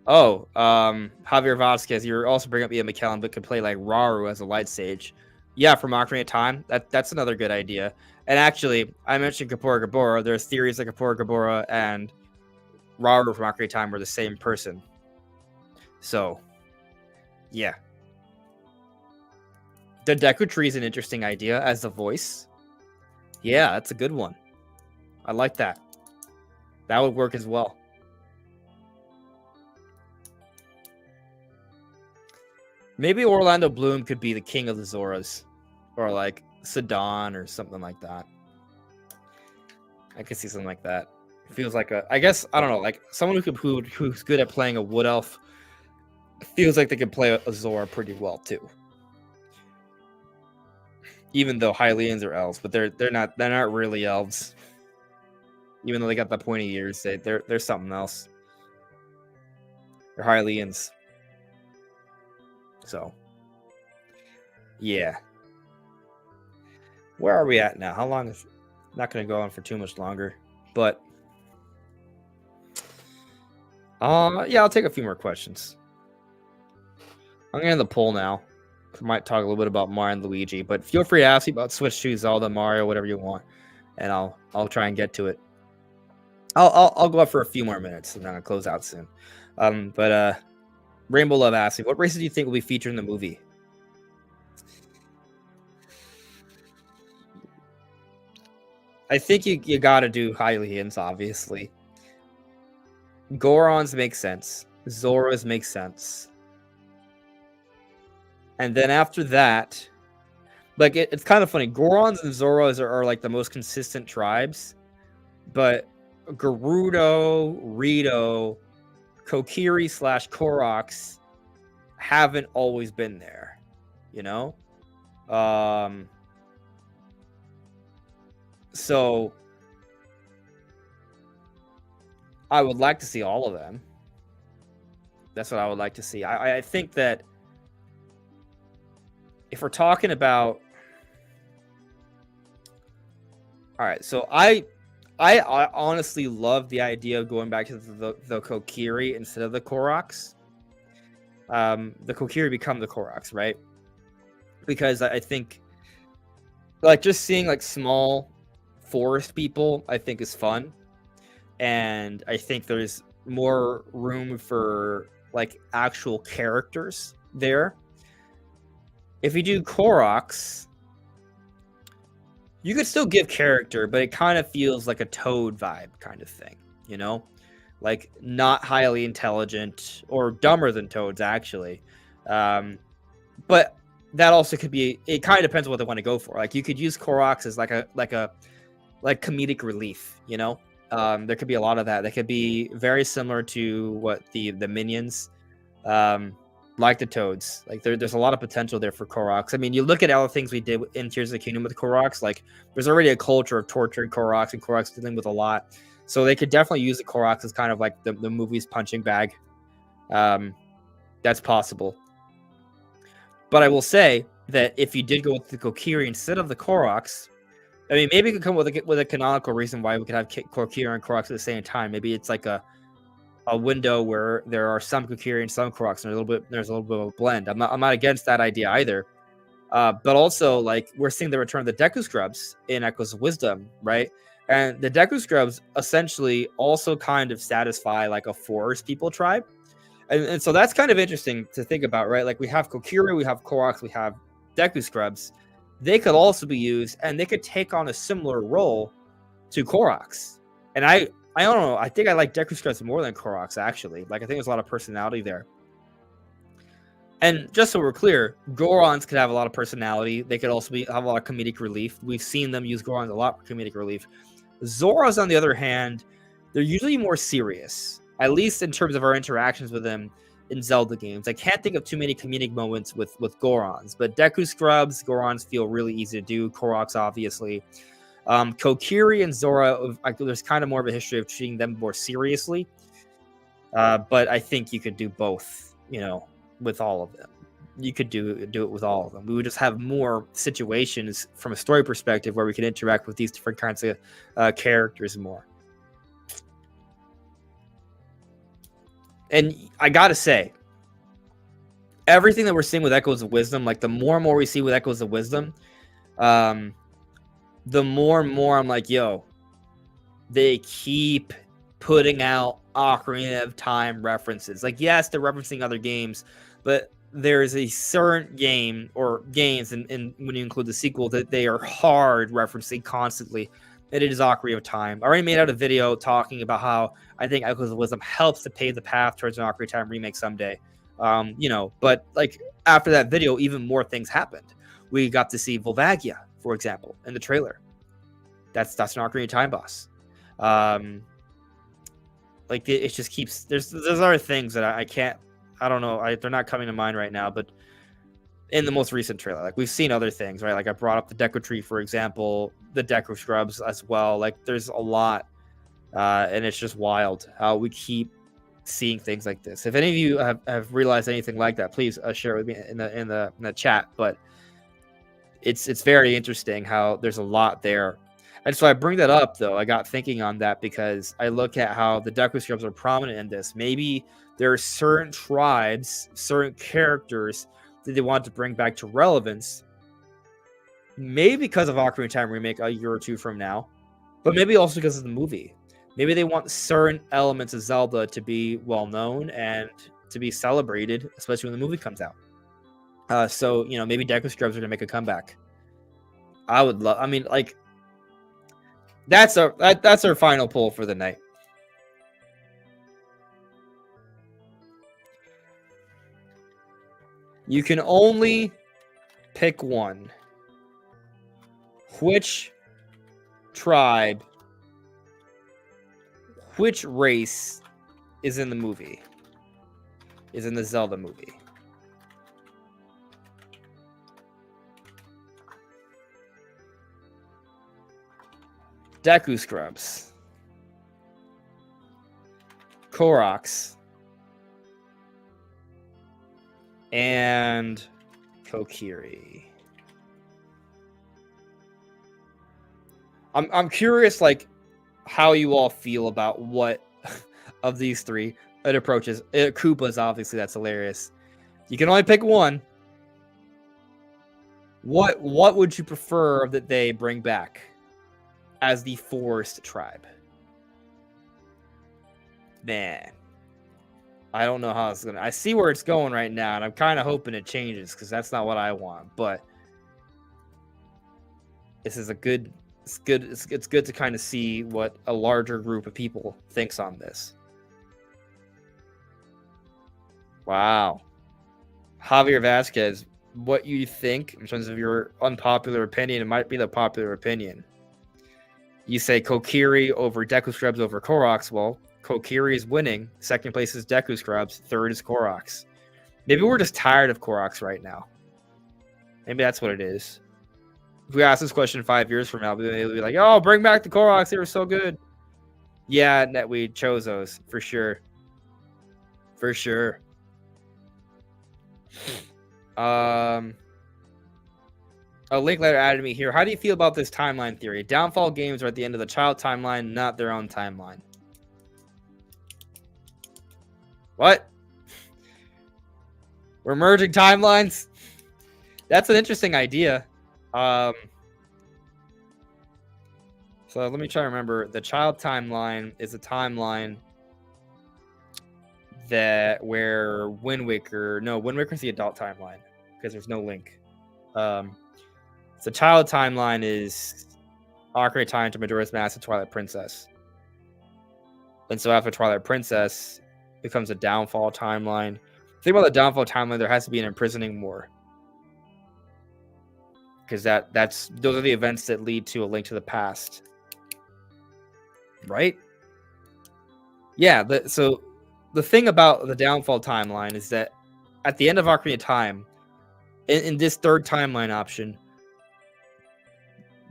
Oh, Javier Vasquez, you're also bringing up Ian McKellen, but could play like Raru as a light stage. Yeah, for Ocarina of Time, that's another good idea. And actually, I mentioned Kapora Gabora. There's theories that Kapora Gabora and Raru from Ocarina of Time were the same person. So, yeah. The Deku Tree is an interesting idea as the voice. Yeah, that's a good one. I like that. That would work as well. Maybe Orlando Bloom could be the king of the Zoras. Or like Sidon or something like that. I could see something like that. Feels like I guess, I don't know, like someone who's good at playing a Wood Elf feels like they can play a Zora pretty well too. Even though Hylians are elves, but they're not really elves. Even though they got the pointy ears, they're something else. They're Hylians. So, yeah. Where are we at now? How long is... Not going to go on for too much longer, but yeah, I'll take a few more questions. I'm going to end the poll now. I might talk a little bit about Mario and Luigi, but feel free to ask me about Switch 2, Zelda, Mario, whatever you want, and I'll try and get to it. I'll go up for a few more minutes, and then I'll close out soon. But Rainbow Love asked me, what races do you think will be featured in the movie? I think you got to do Hylians, obviously. Gorons make sense. Zoras make sense. And then after that, like it's kind of funny. Gorons and Zoras are like the most consistent tribes, but Gerudo, Rito, Kokiri / Koroks haven't always been there, you know? So I would like to see all of them. That's what I would like to see. I think that if we're talking about... All right, so I honestly love the idea of going back to the Kokiri instead of the Koroks. The Kokiri become the Koroks, right? Because I think, like, just seeing like small forest people, I think is fun, and I think there's more room for like actual characters there. If you do Koroks, you could still give character, but it kind of feels like a Toad vibe kind of thing, you know? Like, not highly intelligent, or dumber than Toads, actually. But that also could be... It kind of depends on what they want to go for. Like, you could use Koroks as like comedic relief, you know? There could be a lot of that. They could be very similar to what the minions... like the Toads. Like there's a lot of potential there for Koroks. I mean, you look at all the things we did in Tears of the Kingdom with Koroks, like there's already a culture of torturing Koroks and Koroks dealing with a lot. So they could definitely use the Koroks as kind of like the movie's punching bag. That's possible. But I will say that if you did go with the Kokiri instead of the Koroks, I mean, maybe you could come with a canonical reason why we could have Kokiri and Koroks at the same time. Maybe it's like a window where there are some Kokiri and some Koroks, and there's a little bit of a blend. I'm not against that idea either. But also, like, we're seeing the return of the Deku Scrubs in Echoes of Wisdom, right? And the Deku Scrubs essentially also kind of satisfy like a forest people tribe. And so that's kind of interesting to think about, right? Like we have Kokiri, we have Koroks, we have Deku Scrubs. They could also be used, and they could take on a similar role to Koroks. And I don't know. I think I like Deku Scrubs more than Koroks, actually. Like, I think there's a lot of personality there. And just so we're clear, Gorons could have a lot of personality. They could also have a lot of comedic relief. We've seen them use Gorons a lot for comedic relief. Zoras, on the other hand, they're usually more serious, at least in terms of our interactions with them. in Zelda games. I can't think of too many comedic moments with Gorons, but Deku Scrubs, Gorons feel really easy to do. Koroks, obviously. Kokiri and Zora, there's kind of more of a history of treating them more seriously. But I think you could do both, with all of them. You could do it with all of them. We would just have more situations from a story perspective where we could interact with these different kinds of characters more. And I gotta say, everything that we're seeing with Echoes of Wisdom, like the more and more we see with Echoes of Wisdom, the more and more I'm like, yo, they keep putting out Ocarina of Time references. Like, yes, they're referencing other games, but there's a certain game or games, and when you include the sequel, that they are hard referencing constantly. And it is Ocarina of Time. I already made out a video talking about how I think Echoes of Wisdom helps to pave the path towards an Ocarina of Time remake someday. But like after that video, even more things happened. We got to see Volvagia, for example, in the trailer. That's an Ocarina of Time boss. Like it just keeps there's other things that I don't know, they're not coming to mind right now, but in the most recent trailer, like we've seen other things, right? Like I brought up the Deku Tree, for example, the Deku Scrubs as well. Like there's a lot, and it's just wild how we keep seeing things like this. If any of you have realized anything like that, please share it with me in the chat. But it's very interesting how there's a lot there. And so I bring that up, though. I got thinking on that because I look at how the Deku Scrubs are prominent in this. Maybe there are certain tribes, certain characters that they want to bring back to relevance. Maybe because of Ocarina of Time remake a year or two from now, but maybe also because of the movie. Maybe they want certain elements of Zelda to be well known and to be celebrated, especially when the movie comes out. So maybe Deku Scrubs are gonna make a comeback. I would love. I mean, like. That's our final poll for the night. You can only pick one. Which tribe, which race is in the movie? Is in the Zelda movie? Deku Scrubs, Koroks, and Kokiri. I'm curious, like, how you all feel about what of these three it approaches. Koopas, obviously, that's hilarious. You can only pick one. What would you prefer that they bring back as the forest tribe? Man, I don't know how it's gonna. I see where it's going right now, and I'm kind of hoping it changes because that's not what I want. But this is good. It's good. It's good to kind of see what a larger group of people thinks on this. Wow, Javier Vasquez, what you think in terms of your unpopular opinion? It might be the popular opinion. You say Kokiri over Deku Scrubs over Koroks. Well, Kokiri is winning. Second place is Deku Scrubs. Third is Koroks. Maybe we're just tired of Koroks right now. Maybe that's what it is. If we ask this question 5 years from now, we'll be like, oh, bring back the Koroks. They were so good. Yeah, Netweed chose those for sure. For sure. A link letter added me here. How do you feel about this timeline theory? Downfall games are at the end of the child timeline, not their own timeline. What? We're merging timelines? That's an interesting idea. So let me try to remember. The child timeline is a timeline where Wind Waker's the adult timeline because there's no link. The child timeline is Ocarina of Time to Majora's Mask and Twilight Princess. And so after Twilight Princess becomes a downfall timeline. The thing about the downfall timeline, there has to be an imprisoning war. Because those are the events that lead to A Link to the Past. Right? Yeah, so the thing about the downfall timeline is that at the end of Ocarina of Time, in this third timeline option,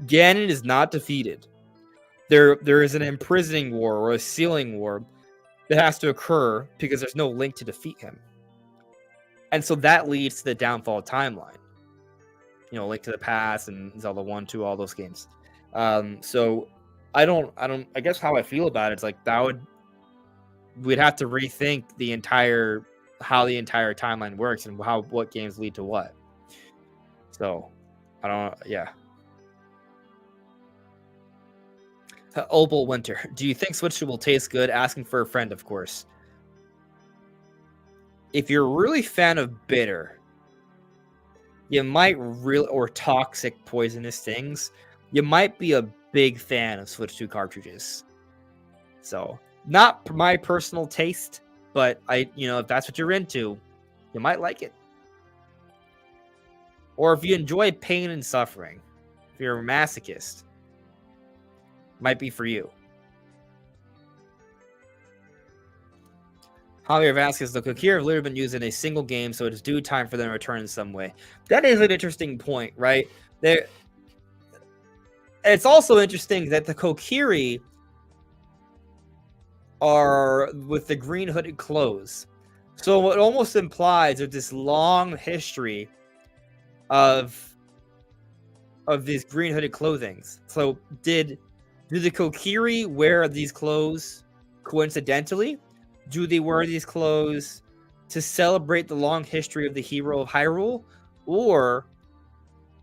Ganon is not defeated. There is an imprisoning war or a sealing war that has to occur because there's no Link to defeat him. And so that leads to the downfall timeline. You know, Link to the Past and Zelda 1, 2, all those games. So I guess how I feel about it is like we'd have to rethink how the entire timeline works and what games lead to what. So yeah. Opal Winter, do you think Switch 2 will taste good? Asking for a friend, of course. If you're a really fan of bitter, you might or toxic poisonous things, you might be a big fan of Switch 2 cartridges. So, not my personal taste, but if that's what you're into, you might like it. Or if you enjoy pain and suffering, if you're a masochist, might be for you. Javier Vasquez, the Kokiri have literally been used in a single game, so it's due time for them to return in some way. That is an interesting point, right? It's also interesting that the Kokiri are with the green hooded clothes. So it almost implies there's this long history of these green hooded clothings. So do the Kokiri wear these clothes coincidentally? Do they wear these clothes to celebrate the long history of the hero of Hyrule? Or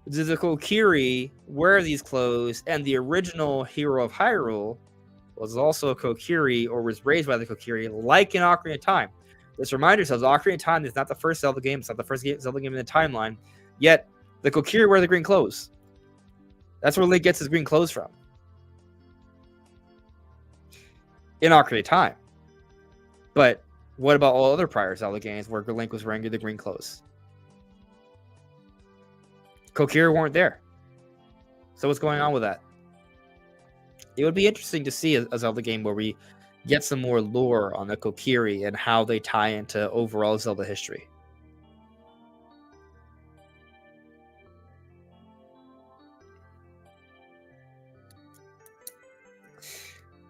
do the Kokiri wear these clothes and the original hero of Hyrule was also a Kokiri or was raised by the Kokiri, like in Ocarina of Time? Let's remind ourselves, Ocarina of Time is not the first Zelda game. It's not the first Zelda game in the timeline. Yet, the Kokiri wear the green clothes. That's where Link gets his green clothes from. In Ocarina of Time. But what about all other prior Zelda games where Link was wearing the green clothes? Kokiri weren't there. So what's going on with that? It would be interesting to see a Zelda game where we get some more lore on the Kokiri and how they tie into overall Zelda history.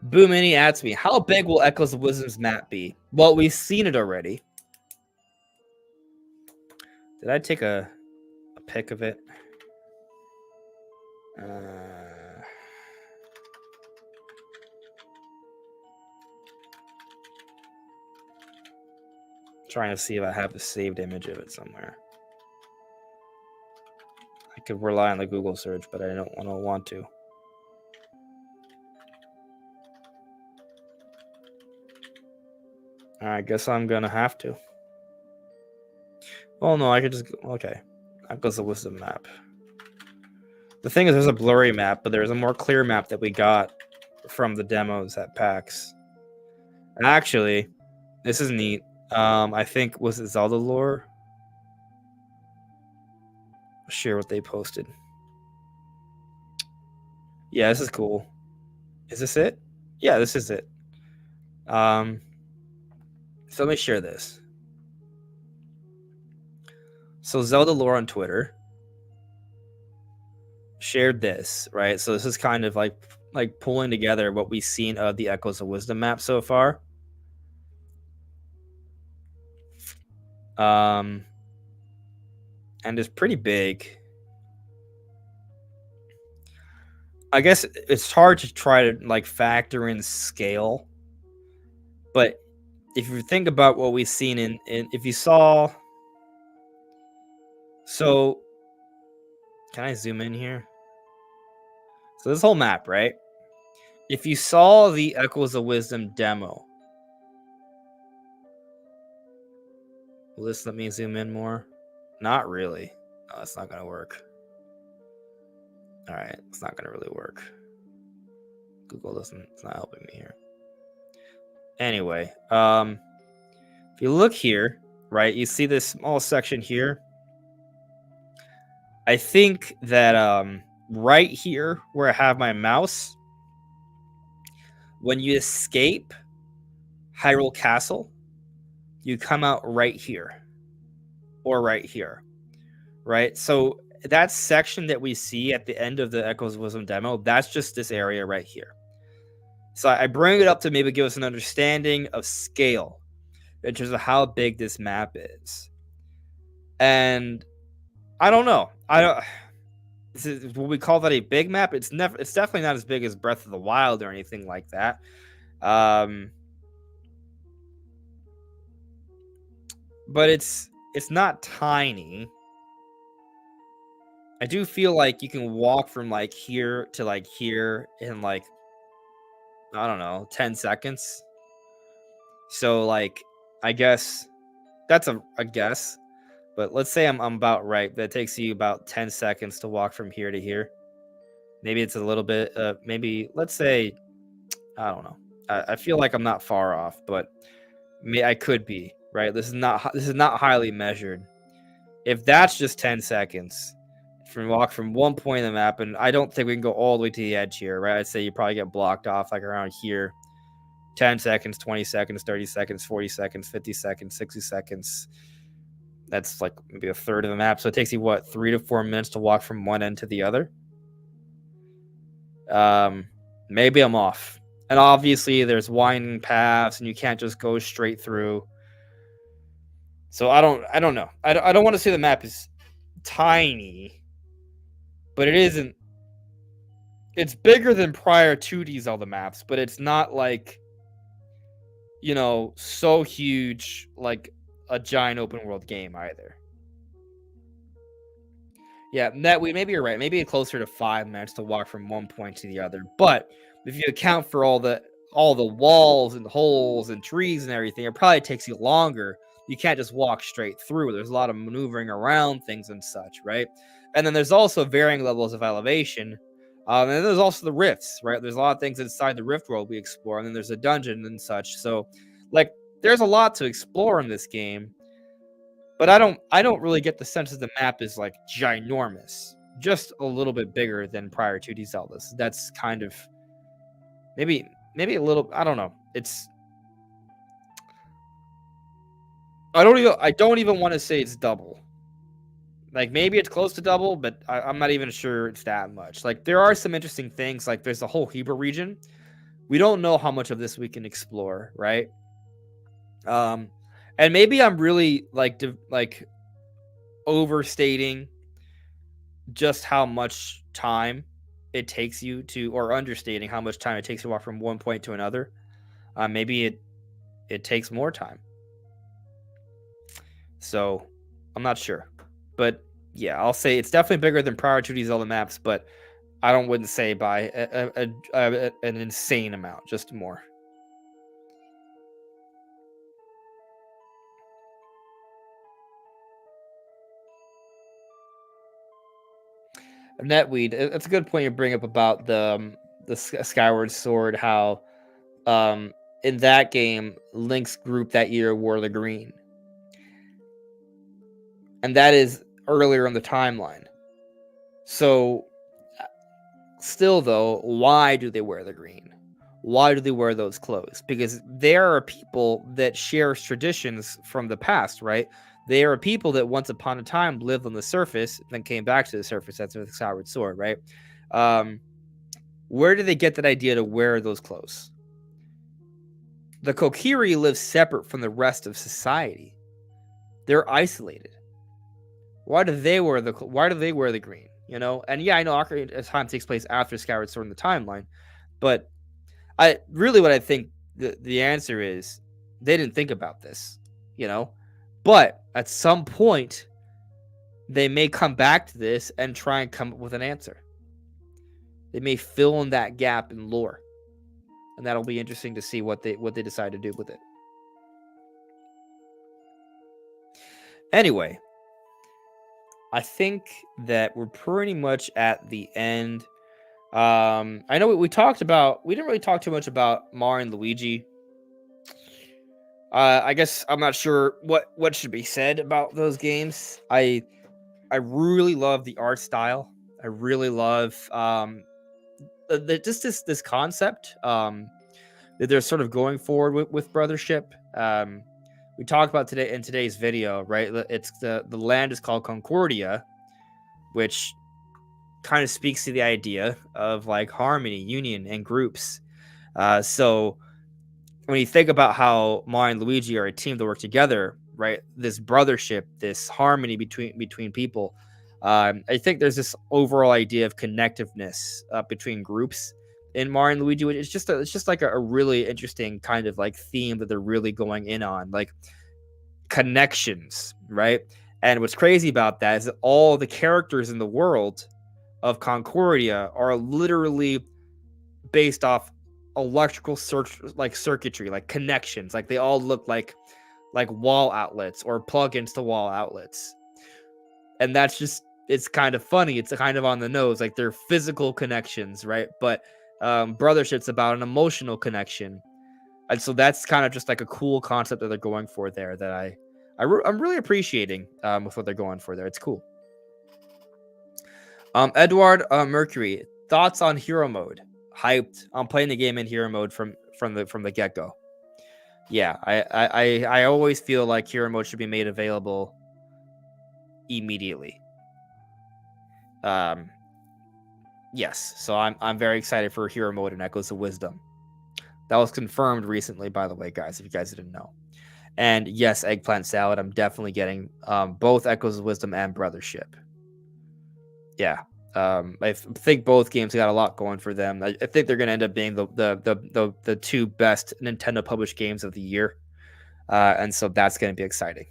Boo Mini asks me, how big will Echoes of Wisdom's map be? Well, we've seen it already. Did I take a pic of it? Trying to see if I have a saved image of it somewhere. I could rely on the Google search, but I don't want to. I guess I'm gonna have to. Oh no, I could just okay. That goes the Wisdom map. The thing is, there's a blurry map, but there's a more clear map that we got from the demos at PAX. Actually, this is neat. I think was it Zelda lore? I'll share what they posted. Yeah, this is cool. Is this it? Yeah, this is it. So let me share this. So Zelda lore on Twitter shared this, right? So this is kind of like pulling together what we've seen of the Echoes of Wisdom map so far. And it's pretty big. I guess it's hard to try to factor in scale, but if you think about what we've seen in if you saw, so can I zoom in here? So this whole map, right? If you saw the Echoes of Wisdom demo, will this let me zoom in more? Not really. No, it's not gonna work. All right, it's not gonna really work. Google it's not helping me here. Anyway, if you look here, right, you see this small section here. I think that right here where I have my mouse, when you escape Hyrule Castle, you come out right here or right here, right? So that section that we see at the end of the Echoes of Wisdom demo, that's just this area right here. So I bring it up to maybe give us an understanding of scale in terms of how big this map is. And I don't know. I don't. Will we call that a big map? It's never. It's definitely not as big as Breath of the Wild or anything like that. But it's not tiny. I do feel like you can walk from like here to like here in like, I don't know, 10 seconds. So like, I guess that's a guess, but let's say I'm about right. That takes you about 10 seconds to walk from here to here. Maybe it's a little bit, maybe let's say, I don't know. I feel like I'm not far off, but I could be, right? This is not highly measured. If that's just 10 seconds from walk from one point in the map, and I don't think we can go all the way to the edge here, right? I'd say you probably get blocked off like around here. 10 seconds, 20 seconds, 30 seconds, 40 seconds, 50 seconds, 60 seconds. That's like maybe a third of the map. So it takes you, what, 3 to 4 minutes to walk from one end to the other? Maybe I'm off. And obviously there's winding paths and you can't just go straight through. So I don't know. I don't want to say the map is tiny, but it isn't. It's bigger than prior 2D Zelda maps, but it's not like, you know, so huge like a giant open world game either. Yeah, maybe you're right. Maybe closer to 5 minutes to walk from one point to the other. But if you account for all the walls and holes and trees and everything, it probably takes you longer. You can't just walk straight through. There's a lot of maneuvering around things and such, right? And then there's also varying levels of elevation. And then there's also the rifts, right? There's a lot of things inside the rift world we explore, and then there's a dungeon and such. So, like, there's a lot to explore in this game. But I don't really get the sense that the map is like ginormous. Just a little bit bigger than prior 2D Zeldas. That's kind of maybe a little, I don't know. I don't even want to say it's double. Like maybe it's close to double, but I'm not even sure it's that much. Like there are some interesting things. Like there's the whole Hebrew region. We don't know how much of this we can explore, right? And maybe I'm really like overstating just how much time it takes you to, or understating how much time it takes to walk from one point to another. Maybe it takes more time. So I'm not sure, but yeah, I'll say it's definitely bigger than prior 2D Zelda maps, but wouldn't say by an insane amount, just more. Netweed, that's a good point you bring up about the Skyward Sword. How in that game, Link's group that year wore the green, and that is earlier in the timeline. So, still though, why do they wear the green? Why do they wear those clothes? Because there are people that share traditions from the past, right? They are people that once upon a time lived on the surface, then came back to the surface. That's with the Skyward Sword, right? Where did they get that idea to wear those clothes? The Kokiri live separate from the rest of society. They're isolated. Why do they wear the green? You know, and yeah, I know Ocarina of Time takes place after Skyward Sword in the timeline, but what I think the answer is they didn't think about this, you know. But at some point, they may come back to this and try and come up with an answer. They may fill in that gap in lore, and that'll be interesting to see what they decide to do with it. Anyway, I think that we're pretty much at the end. I know we talked about. We didn't really talk too much about Mario and Luigi. I guess I'm not sure what should be said about those games. I really love the art style. I really love just this concept that they're sort of going forward with brothership. we talked about today in today's video, right? It's the land is called Concordia, which kind of speaks to the idea of like harmony, union, and groups. So when you think about how Mario and Luigi are a team that work together, right? This brothership, this harmony between people. I think there's this overall idea of connectiveness between groups in Mario and Luigi. Which it's just like a really interesting kind of like theme that they're really going in on, like connections, right? And what's crazy about that is that all the characters in the world of Concordia are literally based off electrical circuitry, like connections. Like they all look like wall outlets or plugins to wall outlets. And that's just, it's kind of funny. It's kind of on the nose, like they're physical connections, right? But brothership's about an emotional connection. And so that's kind of just like a cool concept that they're going for there that I'm really appreciating with what they're going for there. It's cool. Edward Mercury, thoughts on hero mode? Hyped. I'm playing the game in hero mode from the get go. Yeah, I always feel like hero mode should be made available immediately. Yes, so I'm very excited for hero mode in Echoes of Wisdom. That was confirmed recently, by the way, guys, if you guys didn't know. And yes, Eggplant Salad, I'm definitely getting both Echoes of Wisdom and Brothership. Yeah. I think both games got a lot going for them. I think they're going to end up being the two best Nintendo published games of the year. And so that's going to be exciting.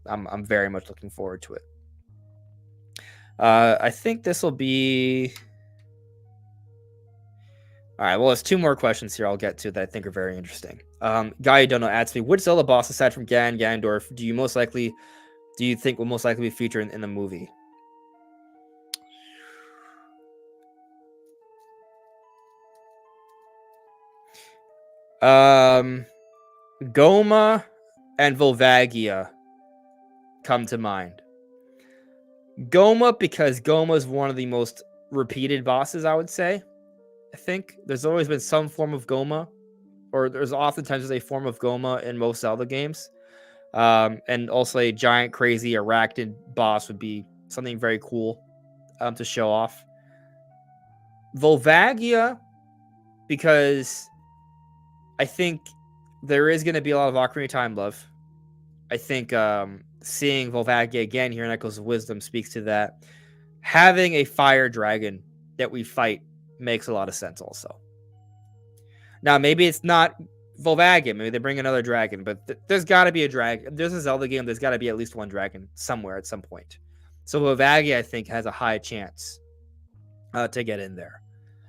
I'm very much looking forward to it. I think this will be... All right, well, there's two more questions here I'll get to that I think are very interesting. Guy Dono asks me, which Zelda boss aside from Ganondorf do you think will most likely be featured in the movie? Goma and Volvagia come to mind. Goma, because Goma is one of the most repeated bosses, I would say. I think there's always been some form of Goma, or there's oftentimes a form of Goma in most Zelda games. And also a giant, crazy arachnid boss would be something very cool to show off. Volvagia, because I think there is going to be a lot of Ocarina of Time love. I think seeing Volvagia again here in Echoes of Wisdom speaks to that. Having a fire dragon that we fight makes a lot of sense also. Now, maybe it's not Volvagia. Maybe they bring another dragon, but there's got to be a dragon. There's a Zelda game. There's got to be at least one dragon somewhere at some point. So Volvagia, I think, has a high chance to get in there.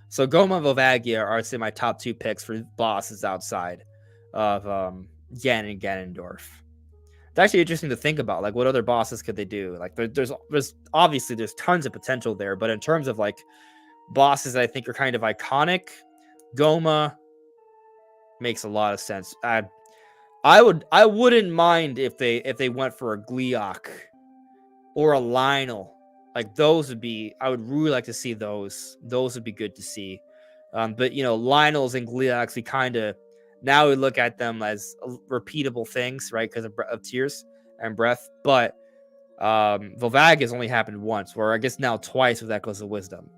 So Goma and Volvagia are, say, my top two picks for bosses outside of Ganon and Ganondorf. It's actually interesting to think about, like, what other bosses could they do? Like, there's obviously there's tons of potential there, but in terms of like bosses that I think are kind of iconic, Goma makes a lot of sense. I wouldn't mind if they went for a Gleeok or a Lionel. Like those would be, I would really like to see those. Those would be good to see. But you know, Lionels and Gleeoks, we kind of now we look at them as repeatable things, right? Because of Tears and Breath. But Volvagia has only happened once, or I guess now twice with Echoes of Wisdom.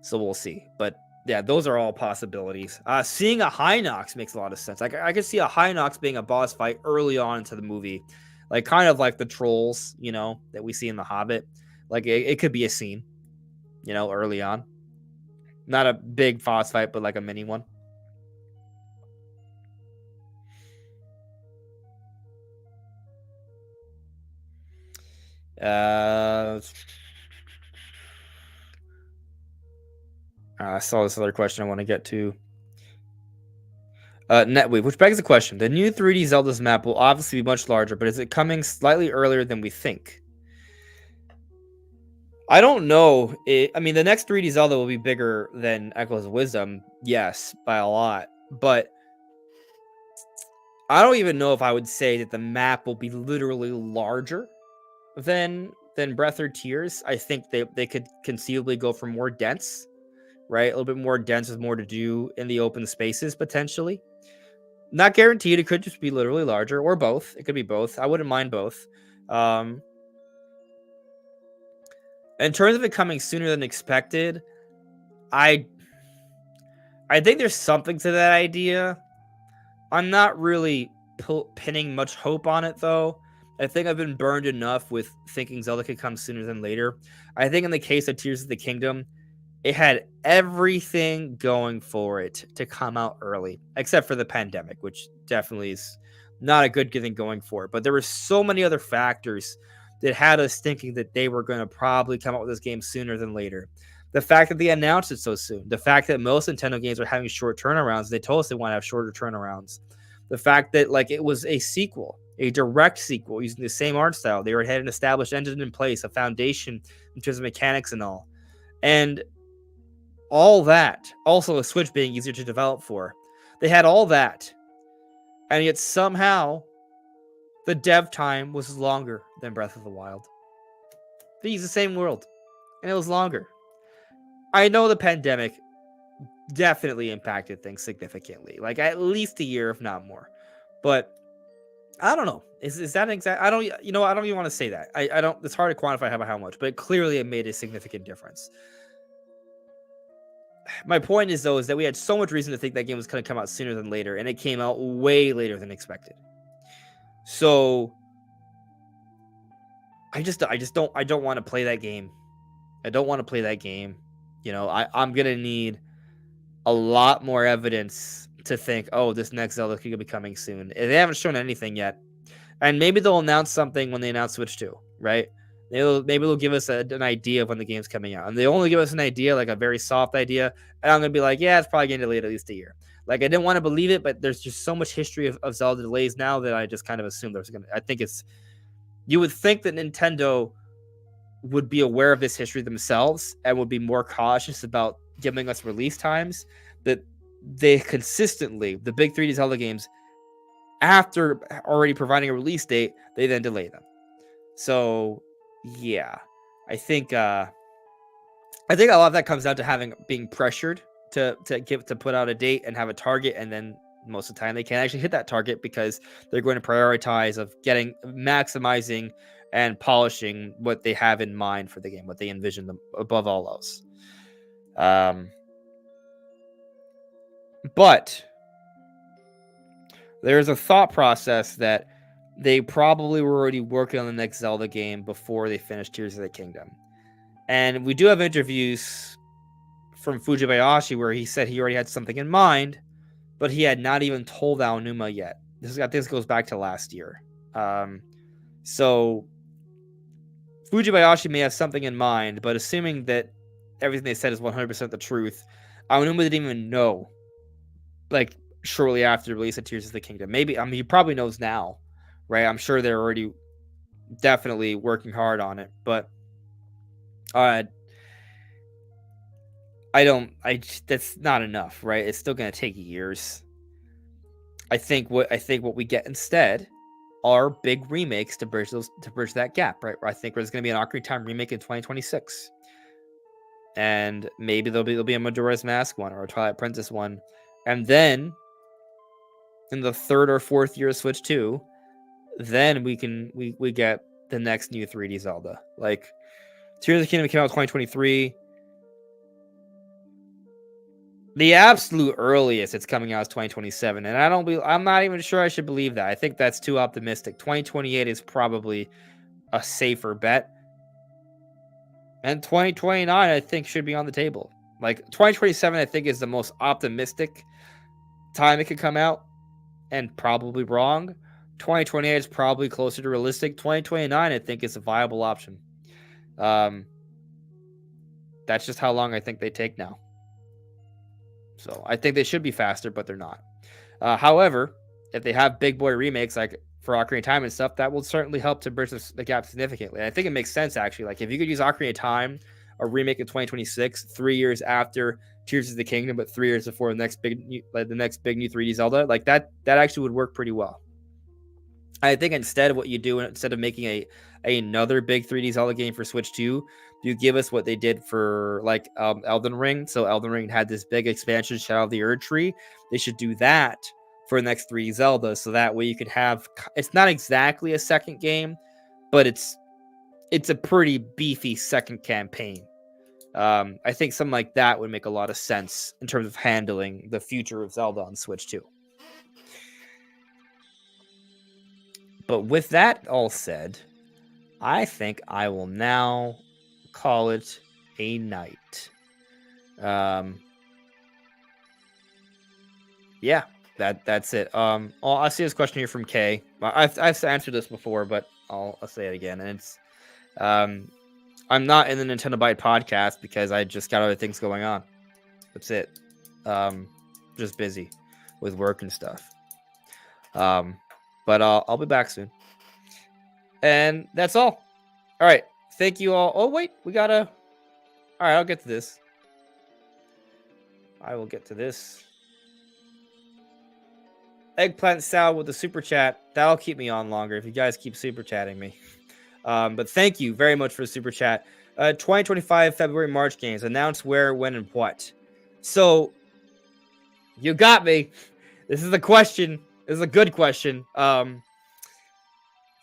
So we'll see. But yeah, those are all possibilities. Seeing a Hinox makes a lot of sense. I could see a Hinox being a boss fight early on into the movie. Like kind of like the trolls, you know, that we see in The Hobbit. Like it could be a scene, you know, early on. Not a big boss fight, but like a mini one. I saw this other question I want to get to. Netweave, which begs the question. The new 3D Zelda's map will obviously be much larger, but is it coming slightly earlier than we think? I don't know. I mean, the next 3D Zelda will be bigger than Echoes of Wisdom. Yes, by a lot. But I don't even know if I would say that the map will be literally larger than Breath or Tears. I think they could conceivably go for more dense, right? A little bit more dense with more to do in the open spaces, potentially. Not guaranteed. It could just be literally larger, or both. It could be both. I wouldn't mind both. In terms of it coming sooner than expected, I think there's something to that idea. I'm not really pinning much hope on it, though. I think I've been burned enough with thinking Zelda could come sooner than later. I think in the case of Tears of the Kingdom, it had everything going for it to come out early, except for the pandemic, which definitely is not a good thing going for it. But there were so many other factors that had us thinking that they were going to probably come out with this game sooner than later. The fact that they announced it so soon, the fact that most Nintendo games are having short turnarounds, they told us they want to have shorter turnarounds. The fact that like it was a sequel, a direct sequel using the same art style. They had an established engine in place, a foundation in terms of mechanics and all. And all that, also a Switch being easier to develop for. They had all that. And yet somehow the dev time was longer than Breath of the Wild. They used the same world, and it was longer. I know the pandemic definitely impacted things significantly, like at least a year, if not more. But I don't know. Is that exact? I don't. I don't even want to say that. I don't. It's hard to quantify how much, but clearly it made a significant difference. My point is though, is that we had so much reason to think that game was going to come out sooner than later, and it came out way later than expected. So I don't want to play that game. I don't want to play that game. I'm gonna need a lot more evidence to think, oh, this next Zelda could be coming soon. They haven't shown anything yet, and maybe they'll announce something when they announce Switch 2, right? Maybe they'll give us an idea of when the game's coming out, and they only give us an idea, like a very soft idea, and I'm gonna be like, yeah, it's probably getting delayed at least a year. Like I didn't want to believe it, but there's just so much history of Zelda delays now that I just kind of assumed there's gonna. I think you would think that Nintendo would be aware of this history themselves and would be more cautious about giving us release times. That they consistently, the big 3D Zelda games, after already providing a release date, they then delay them. So yeah, I think a lot of that comes down to being pressured to put out a date and have a target, and then most of the time they can't actually hit that target because they're going to prioritize of maximizing and polishing what they have in mind for the game, what they envision them above all else. But there's a thought process that they probably were already working on the next Zelda game before they finished Tears of the Kingdom. And we do have interviews from Fujibayashi where he said he already had something in mind, but he had not even told Aonuma yet. This goes back to last year. So Fujibayashi may have something in mind, but assuming that everything they said is 100% the truth, Aonuma didn't even know, like, shortly after the release of Tears of the Kingdom. He probably knows now, right? I'm sure they're already definitely working hard on it, but that's not enough, right? It's still going to take years. I think what we get instead are big remakes to bridge that gap, right? I think there's going to be an Ocarina of Time remake in 2026, and maybe there'll be a Majora's Mask one or a Twilight Princess one, and then in the third or fourth year of Switch 2, then we get the next new 3D Zelda. Like Tears of the Kingdom came out in 2023. The absolute earliest it's coming out is 2027, and I'm not even sure I should believe that. I think that's too optimistic. 2028 is probably a safer bet, and 2029 I think should be on the table. Like 2027, I think is the most optimistic time it could come out, and probably wrong. 2028 is probably closer to realistic. 2029, I think, is a viable option. That's just how long I think they take now. So I think they should be faster, but they're not. However, if they have big boy remakes like for Ocarina of Time and stuff, that will certainly help to bridge the gap significantly. And I think it makes sense, actually. Like if you could use Ocarina of Time, a remake in 2026, 3 years after Tears of the Kingdom, but 3 years before the next big new 3D Zelda, like that actually would work pretty well. I think instead what you do, instead of making another big 3D Zelda game for Switch 2, you give us what they did for like Elden Ring. So Elden Ring had this big expansion, Shadow of the Erd Tree. They should do that for the next 3 Zeldas, so that way you could have, it's not exactly a second game, but it's a pretty beefy second campaign. I think something like that would make a lot of sense in terms of handling the future of Zelda on Switch 2. But with that all said, I think I will now call it a night. Yeah, that's it. I see this question here from Kay. I've answered this before, but I'll say it again. And it's, I'm not in the Nintendo Byte podcast because I just got other things going on. That's it. Just busy with work and stuff. But I'll be back soon. And that's all. All right. Thank you all. Oh, wait, we gotta. All right, I'll get to this. I will get to this. Eggplant Salad with the super chat. That'll keep me on longer if you guys keep super chatting me. But thank you very much for the super chat. 2025 February March games. Announce where, when, and what. So, you got me. This is a question. This is a good question.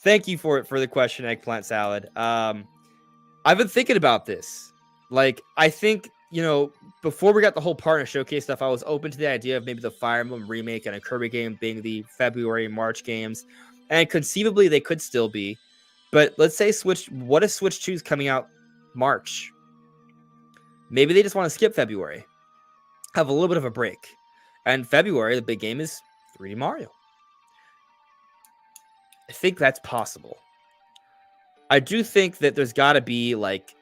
Thank you for the question, Eggplant Salad. I've been thinking about this. Like, I think, before we got the whole partner showcase stuff, I was open to the idea of maybe the Fire Emblem remake and a Kirby game being the February, March games. And conceivably, they could still be. But let's say what if Switch 2 is coming out March? Maybe they just want to skip February. Have a little bit of a break. And February, the big game is 3D Mario. I think that's possible. I do think that there's got to be like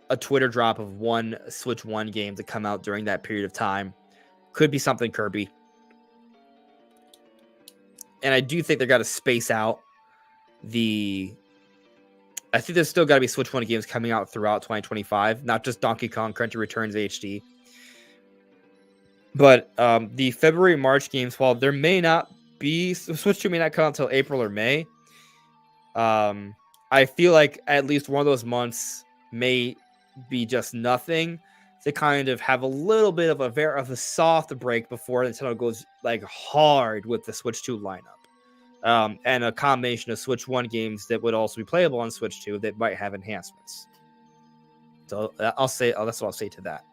a Twitter drop of one Switch 1 game to come out during that period of time. Could be something Kirby. And I do think they got to space out I think there's still got to be Switch 1 games coming out throughout 2025, not just Donkey Kong Country Returns HD. But the February, March games, while there may not be, Switch 2 may not come out until April or May, I feel like at least one of those months may be just nothing to kind of have a little bit of a soft break before Nintendo goes like hard with the Switch 2 lineup. And a combination of Switch 1 games that would also be playable on Switch 2 that might have enhancements. So that's what I'll say to that.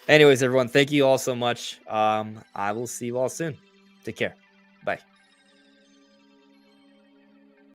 Anyways, everyone, thank you all so much. I will see you all soon. Take care.